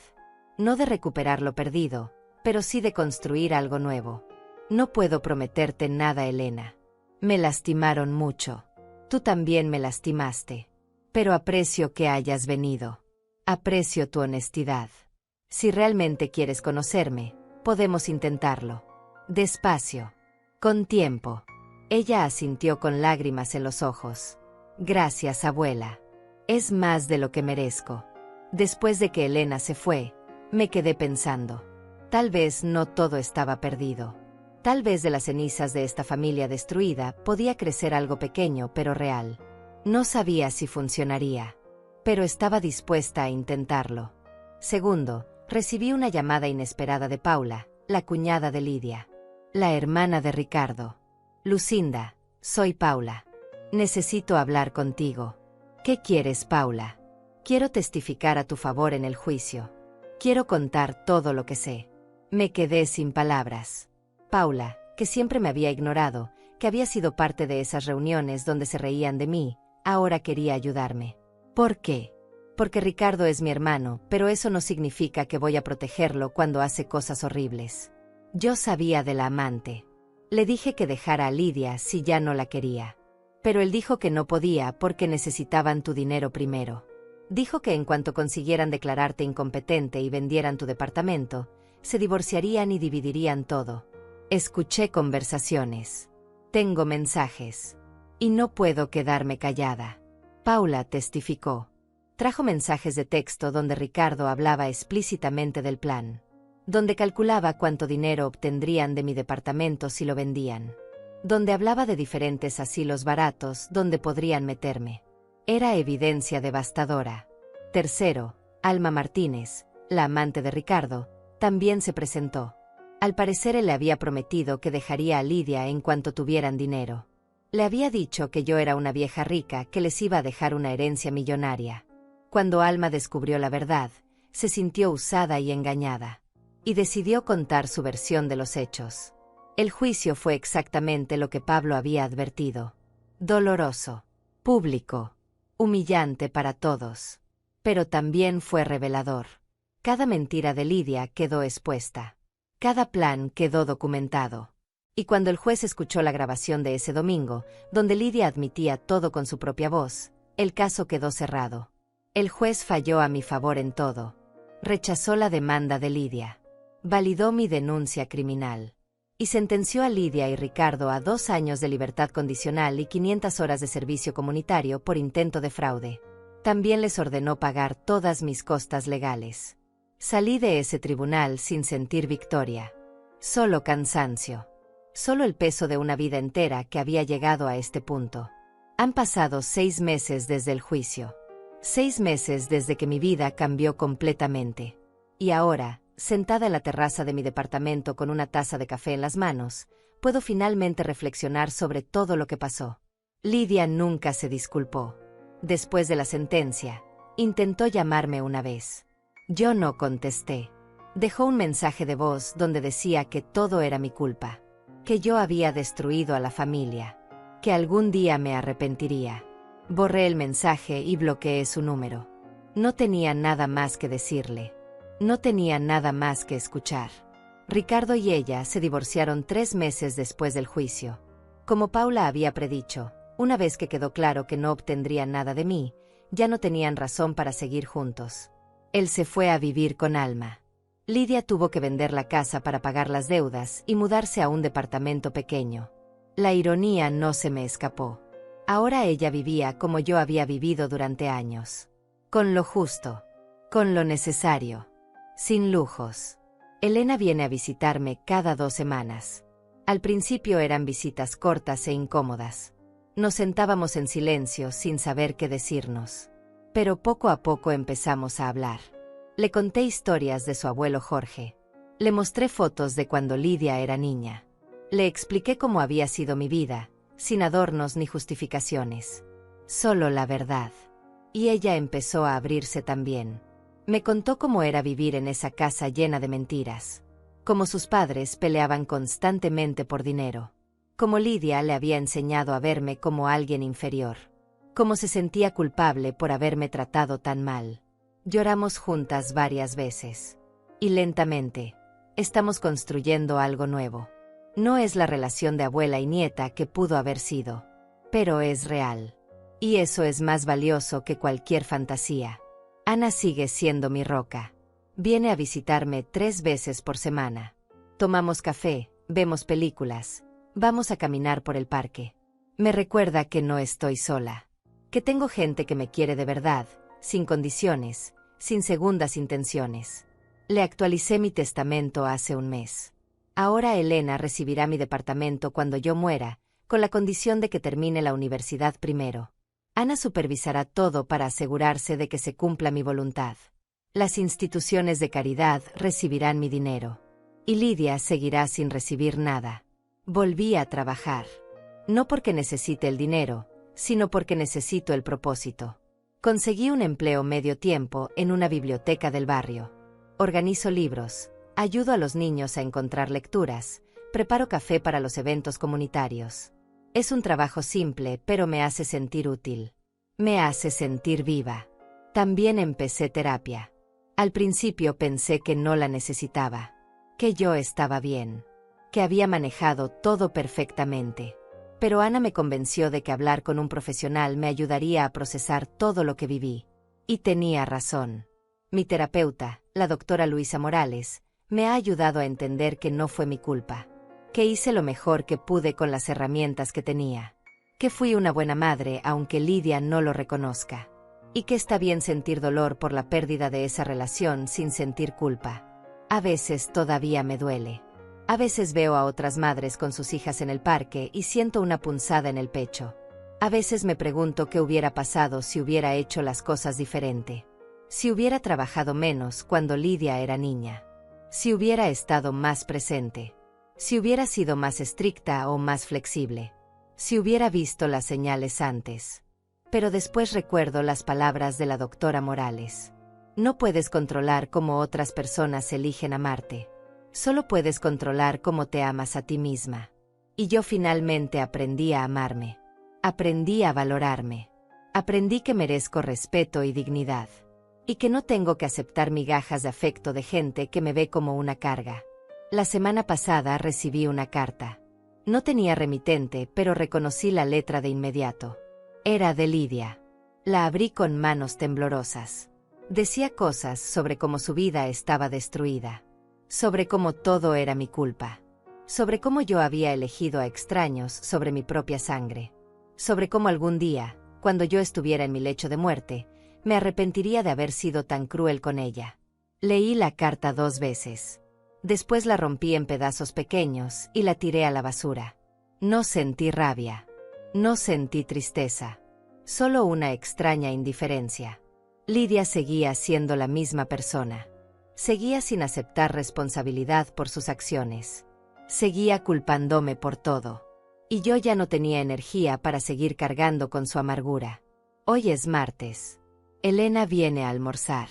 No de recuperar lo perdido, pero sí de construir algo nuevo. No puedo prometerte nada, Elena. Me lastimaron mucho. Tú también me lastimaste. Pero aprecio que hayas venido. Aprecio tu honestidad. Si realmente quieres conocerme, podemos intentarlo. Despacio. Con tiempo. Ella asintió con lágrimas en los ojos. Gracias, abuela. Es más de lo que merezco. Después de que Elena se fue, me quedé pensando. Tal vez no todo estaba perdido. Tal vez de las cenizas de esta familia destruida podía crecer algo pequeño pero real. No sabía si funcionaría, pero estaba dispuesta a intentarlo. Segundo, recibí una llamada inesperada de Paula, la cuñada de Lidia. La hermana de Ricardo. Lucinda, soy Paula. Necesito hablar contigo. ¿Qué quieres, Paula? Quiero testificar a tu favor en el juicio. Quiero contar todo lo que sé. Me quedé sin palabras. Paula, que siempre me había ignorado, que había sido parte de esas reuniones donde se reían de mí, ahora quería ayudarme. ¿Por qué? Porque Ricardo es mi hermano, pero eso no significa que voy a protegerlo cuando hace cosas horribles. Yo sabía de la amante. Le dije que dejara a Lidia si ya no la quería. Pero él dijo que no podía porque necesitaban tu dinero primero. Dijo que en cuanto consiguieran declararte incompetente y vendieran tu departamento, se divorciarían y dividirían todo. Escuché conversaciones. Tengo mensajes. Y no puedo quedarme callada. Paula testificó. Trajo mensajes de texto donde Ricardo hablaba explícitamente del plan. Donde calculaba cuánto dinero obtendrían de mi departamento si lo vendían. donde hablaba de diferentes asilos baratos donde podrían meterme. Era evidencia devastadora. Tercero, Alma Martínez, la amante de Ricardo, también se presentó. Al parecer él le había prometido que dejaría a Lidia en cuanto tuvieran dinero. Le había dicho que yo era una vieja rica que les iba a dejar una herencia millonaria. Cuando Alma descubrió la verdad, se sintió usada y engañada. Y decidió contar su versión de los hechos. El juicio fue exactamente lo que Pablo había advertido. Doloroso, público, humillante para todos. Pero también fue revelador. Cada mentira de Lidia quedó expuesta. Cada plan quedó documentado. Y cuando el juez escuchó la grabación de ese domingo, donde Lidia admitía todo con su propia voz, el caso quedó cerrado. El juez falló a mi favor en todo. Rechazó la demanda de Lidia. Validó mi denuncia criminal. Y sentenció a Lidia y Ricardo a 2 años de libertad condicional y 500 horas de servicio comunitario por intento de fraude. También les ordenó pagar todas mis costas legales. Salí de ese tribunal sin sentir victoria. Solo cansancio. Solo el peso de una vida entera que había llegado a este punto. Han pasado 6 meses desde el juicio. 6 meses desde que mi vida cambió completamente. Y ahora, sentada en la terraza de mi departamento con una taza de café en las manos, puedo finalmente reflexionar sobre todo lo que pasó. Lidia nunca se disculpó. Después de la sentencia, intentó llamarme una vez. Yo no contesté. Dejó un mensaje de voz donde decía que todo era mi culpa, que yo había destruido a la familia, que algún día me arrepentiría. Borré el mensaje y bloqueé su número. No tenía nada más que decirle. No tenía nada más que escuchar. Ricardo y ella se divorciaron 3 meses después del juicio. Como Paula había predicho, una vez que quedó claro que no obtendrían nada de mí, ya no tenían razón para seguir juntos. Él se fue a vivir con Alma. Lidia tuvo que vender la casa para pagar las deudas y mudarse a un departamento pequeño. La ironía no se me escapó. Ahora ella vivía como yo había vivido durante años. Con lo justo. Con lo necesario. Sin lujos. Elena viene a visitarme cada 2 semanas. Al principio eran visitas cortas e incómodas. Nos sentábamos en silencio sin saber qué decirnos. Pero poco a poco empezamos a hablar. Le conté historias de su abuelo Jorge. Le mostré fotos de cuando Lidia era niña. Le expliqué cómo había sido mi vida, sin adornos ni justificaciones. Solo la verdad. Y ella empezó a abrirse también. Me contó cómo era vivir en esa casa llena de mentiras. Cómo sus padres peleaban constantemente por dinero. Cómo Lidia le había enseñado a verme como alguien inferior. Cómo se sentía culpable por haberme tratado tan mal. Lloramos juntas varias veces. Y lentamente, estamos construyendo algo nuevo. No es la relación de abuela y nieta que pudo haber sido. Pero es real. Y eso es más valioso que cualquier fantasía. Ana sigue siendo mi roca. Viene a visitarme 3 veces por semana. Tomamos café, vemos películas, vamos a caminar por el parque. Me recuerda que no estoy sola. Que tengo gente que me quiere de verdad, sin condiciones, sin segundas intenciones. Le actualicé mi testamento hace 1 mes. Ahora Elena recibirá mi departamento cuando yo muera, con la condición de que termine la universidad primero. Ana supervisará todo para asegurarse de que se cumpla mi voluntad. Las instituciones de caridad recibirán mi dinero. Y Lidia seguirá sin recibir nada. Volví a trabajar. No porque necesite el dinero, sino porque necesito el propósito. Conseguí un empleo medio tiempo en una biblioteca del barrio. Organizo libros, ayudo a los niños a encontrar lecturas, preparo café para los eventos comunitarios. Es un trabajo simple, pero me hace sentir útil. Me hace sentir viva. También empecé terapia. Al principio pensé que no la necesitaba, que yo estaba bien, que había manejado todo perfectamente. Pero Ana me convenció de que hablar con un profesional me ayudaría a procesar todo lo que viví. Y tenía razón. Mi terapeuta, la doctora Luisa Morales, me ha ayudado a entender que no fue mi culpa. Que hice lo mejor que pude con las herramientas que tenía. Que fui una buena madre aunque Lidia no lo reconozca. Y que está bien sentir dolor por la pérdida de esa relación sin sentir culpa. A veces todavía me duele. A veces veo a otras madres con sus hijas en el parque y siento una punzada en el pecho. A veces me pregunto qué hubiera pasado si hubiera hecho las cosas diferente. Si hubiera trabajado menos cuando Lidia era niña. Si hubiera estado más presente. Si hubiera sido más estricta o más flexible. Si hubiera visto las señales antes. Pero después recuerdo las palabras de la doctora Morales. No puedes controlar cómo otras personas eligen amarte. Solo puedes controlar cómo te amas a ti misma. Y yo finalmente aprendí a amarme. Aprendí a valorarme. Aprendí que merezco respeto y dignidad. Y que no tengo que aceptar migajas de afecto de gente que me ve como una carga. La semana pasada recibí una carta. No tenía remitente, pero reconocí la letra de inmediato. Era de Lidia. La abrí con manos temblorosas. Decía cosas sobre cómo su vida estaba destruida. Sobre cómo todo era mi culpa. Sobre cómo yo había elegido a extraños sobre mi propia sangre. Sobre cómo algún día, cuando yo estuviera en mi lecho de muerte, me arrepentiría de haber sido tan cruel con ella. Leí la carta 2 veces. Después la rompí en pedazos pequeños y la tiré a la basura. No sentí rabia. No sentí tristeza. Solo una extraña indiferencia. Lidia seguía siendo la misma persona. Seguía sin aceptar responsabilidad por sus acciones. Seguía culpándome por todo. Y yo ya no tenía energía para seguir cargando con su amargura. Hoy es martes. Elena viene a almorzar.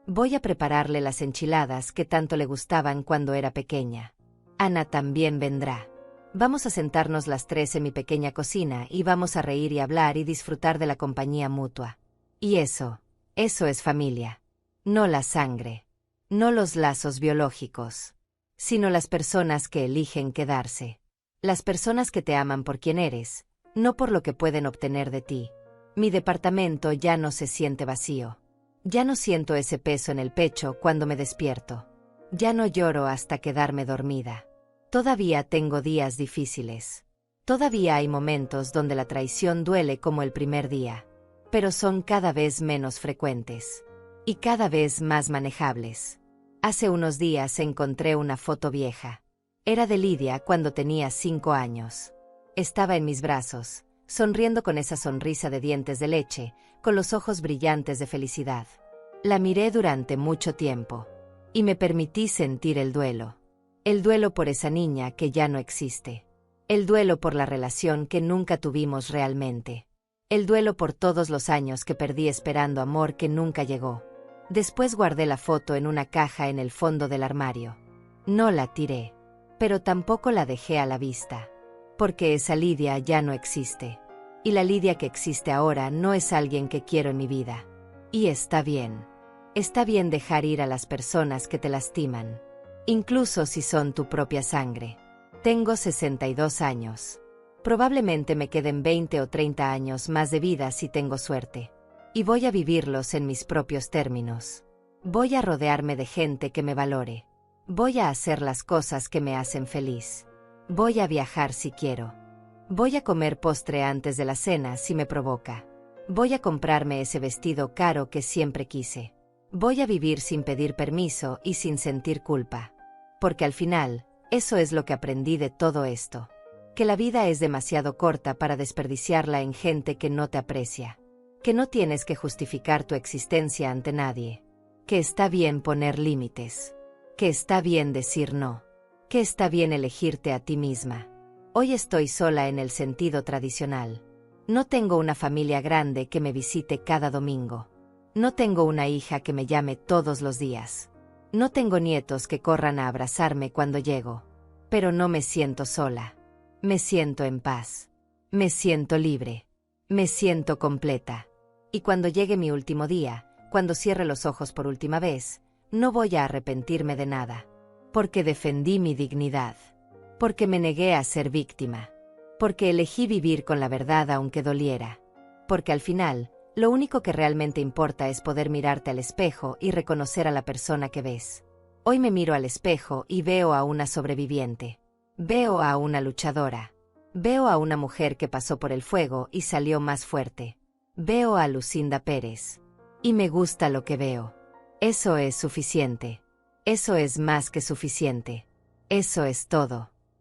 Voy a prepararle las enchiladas que tanto le gustaban cuando era pequeña. Ana también vendrá. Vamos a sentarnos las 3 en mi pequeña cocina y vamos a reír y hablar y disfrutar de la compañía mutua. Y eso es familia. No la sangre. No los lazos biológicos. Sino las personas que eligen quedarse. Las personas que te aman por quien eres, no por lo que pueden obtener de ti. Mi departamento ya no se siente vacío. Ya no siento ese peso en el pecho cuando me despierto. Ya no lloro hasta quedarme dormida. Todavía tengo días difíciles. Todavía hay momentos donde la traición duele como el primer día. Pero son cada vez menos frecuentes. Y cada vez más manejables. Hace unos días encontré una foto vieja. Era de Lidia cuando tenía 5 años. Estaba en mis brazos, sonriendo con esa sonrisa de dientes de leche, con los ojos brillantes de felicidad. La miré durante mucho tiempo. Y me permití sentir el duelo. El duelo por esa niña que ya no existe. El duelo por la relación que nunca tuvimos realmente. El duelo por todos los años que perdí esperando amor que nunca llegó. Después guardé la foto en una caja en el fondo del armario. No la tiré. Pero tampoco la dejé a la vista. Porque esa Lidia ya no existe. Y la Lidia que existe ahora no es alguien que quiero en mi vida. Y está bien. Está bien dejar ir a las personas que te lastiman. Incluso si son tu propia sangre. Tengo 62 años. Probablemente me queden 20 o 30 años más de vida si tengo suerte. Y voy a vivirlos en mis propios términos. Voy a rodearme de gente que me valore. Voy a hacer las cosas que me hacen feliz. Voy a viajar si quiero. Voy a comer postre antes de la cena si me provoca. Voy a comprarme ese vestido caro que siempre quise. Voy a vivir sin pedir permiso y sin sentir culpa. Porque al final, eso es lo que aprendí de todo esto. Que la vida es demasiado corta para desperdiciarla en gente que no te aprecia. Que no tienes que justificar tu existencia ante nadie. Que está bien poner límites. Que está bien decir no. Que está bien elegirte a ti misma. Hoy estoy sola en el sentido tradicional. No tengo una familia grande que me visite cada domingo. No tengo una hija que me llame todos los días. No tengo nietos que corran a abrazarme cuando llego. Pero no me siento sola. Me siento en paz. Me siento libre. Me siento completa. Y cuando llegue mi último día, cuando cierre los ojos por última vez, no voy a arrepentirme de nada. Porque defendí mi dignidad. Porque me negué a ser víctima. Porque elegí vivir con la verdad aunque doliera. Porque al final, lo único que realmente importa es poder mirarte al espejo y reconocer a la persona que ves. Hoy me miro al espejo y veo a una sobreviviente. Veo a una luchadora. Veo a una mujer que pasó por el fuego y salió más fuerte. Veo a Lucinda Pérez. Y me gusta lo que veo. Eso es suficiente. Eso es más que suficiente. Eso es todo.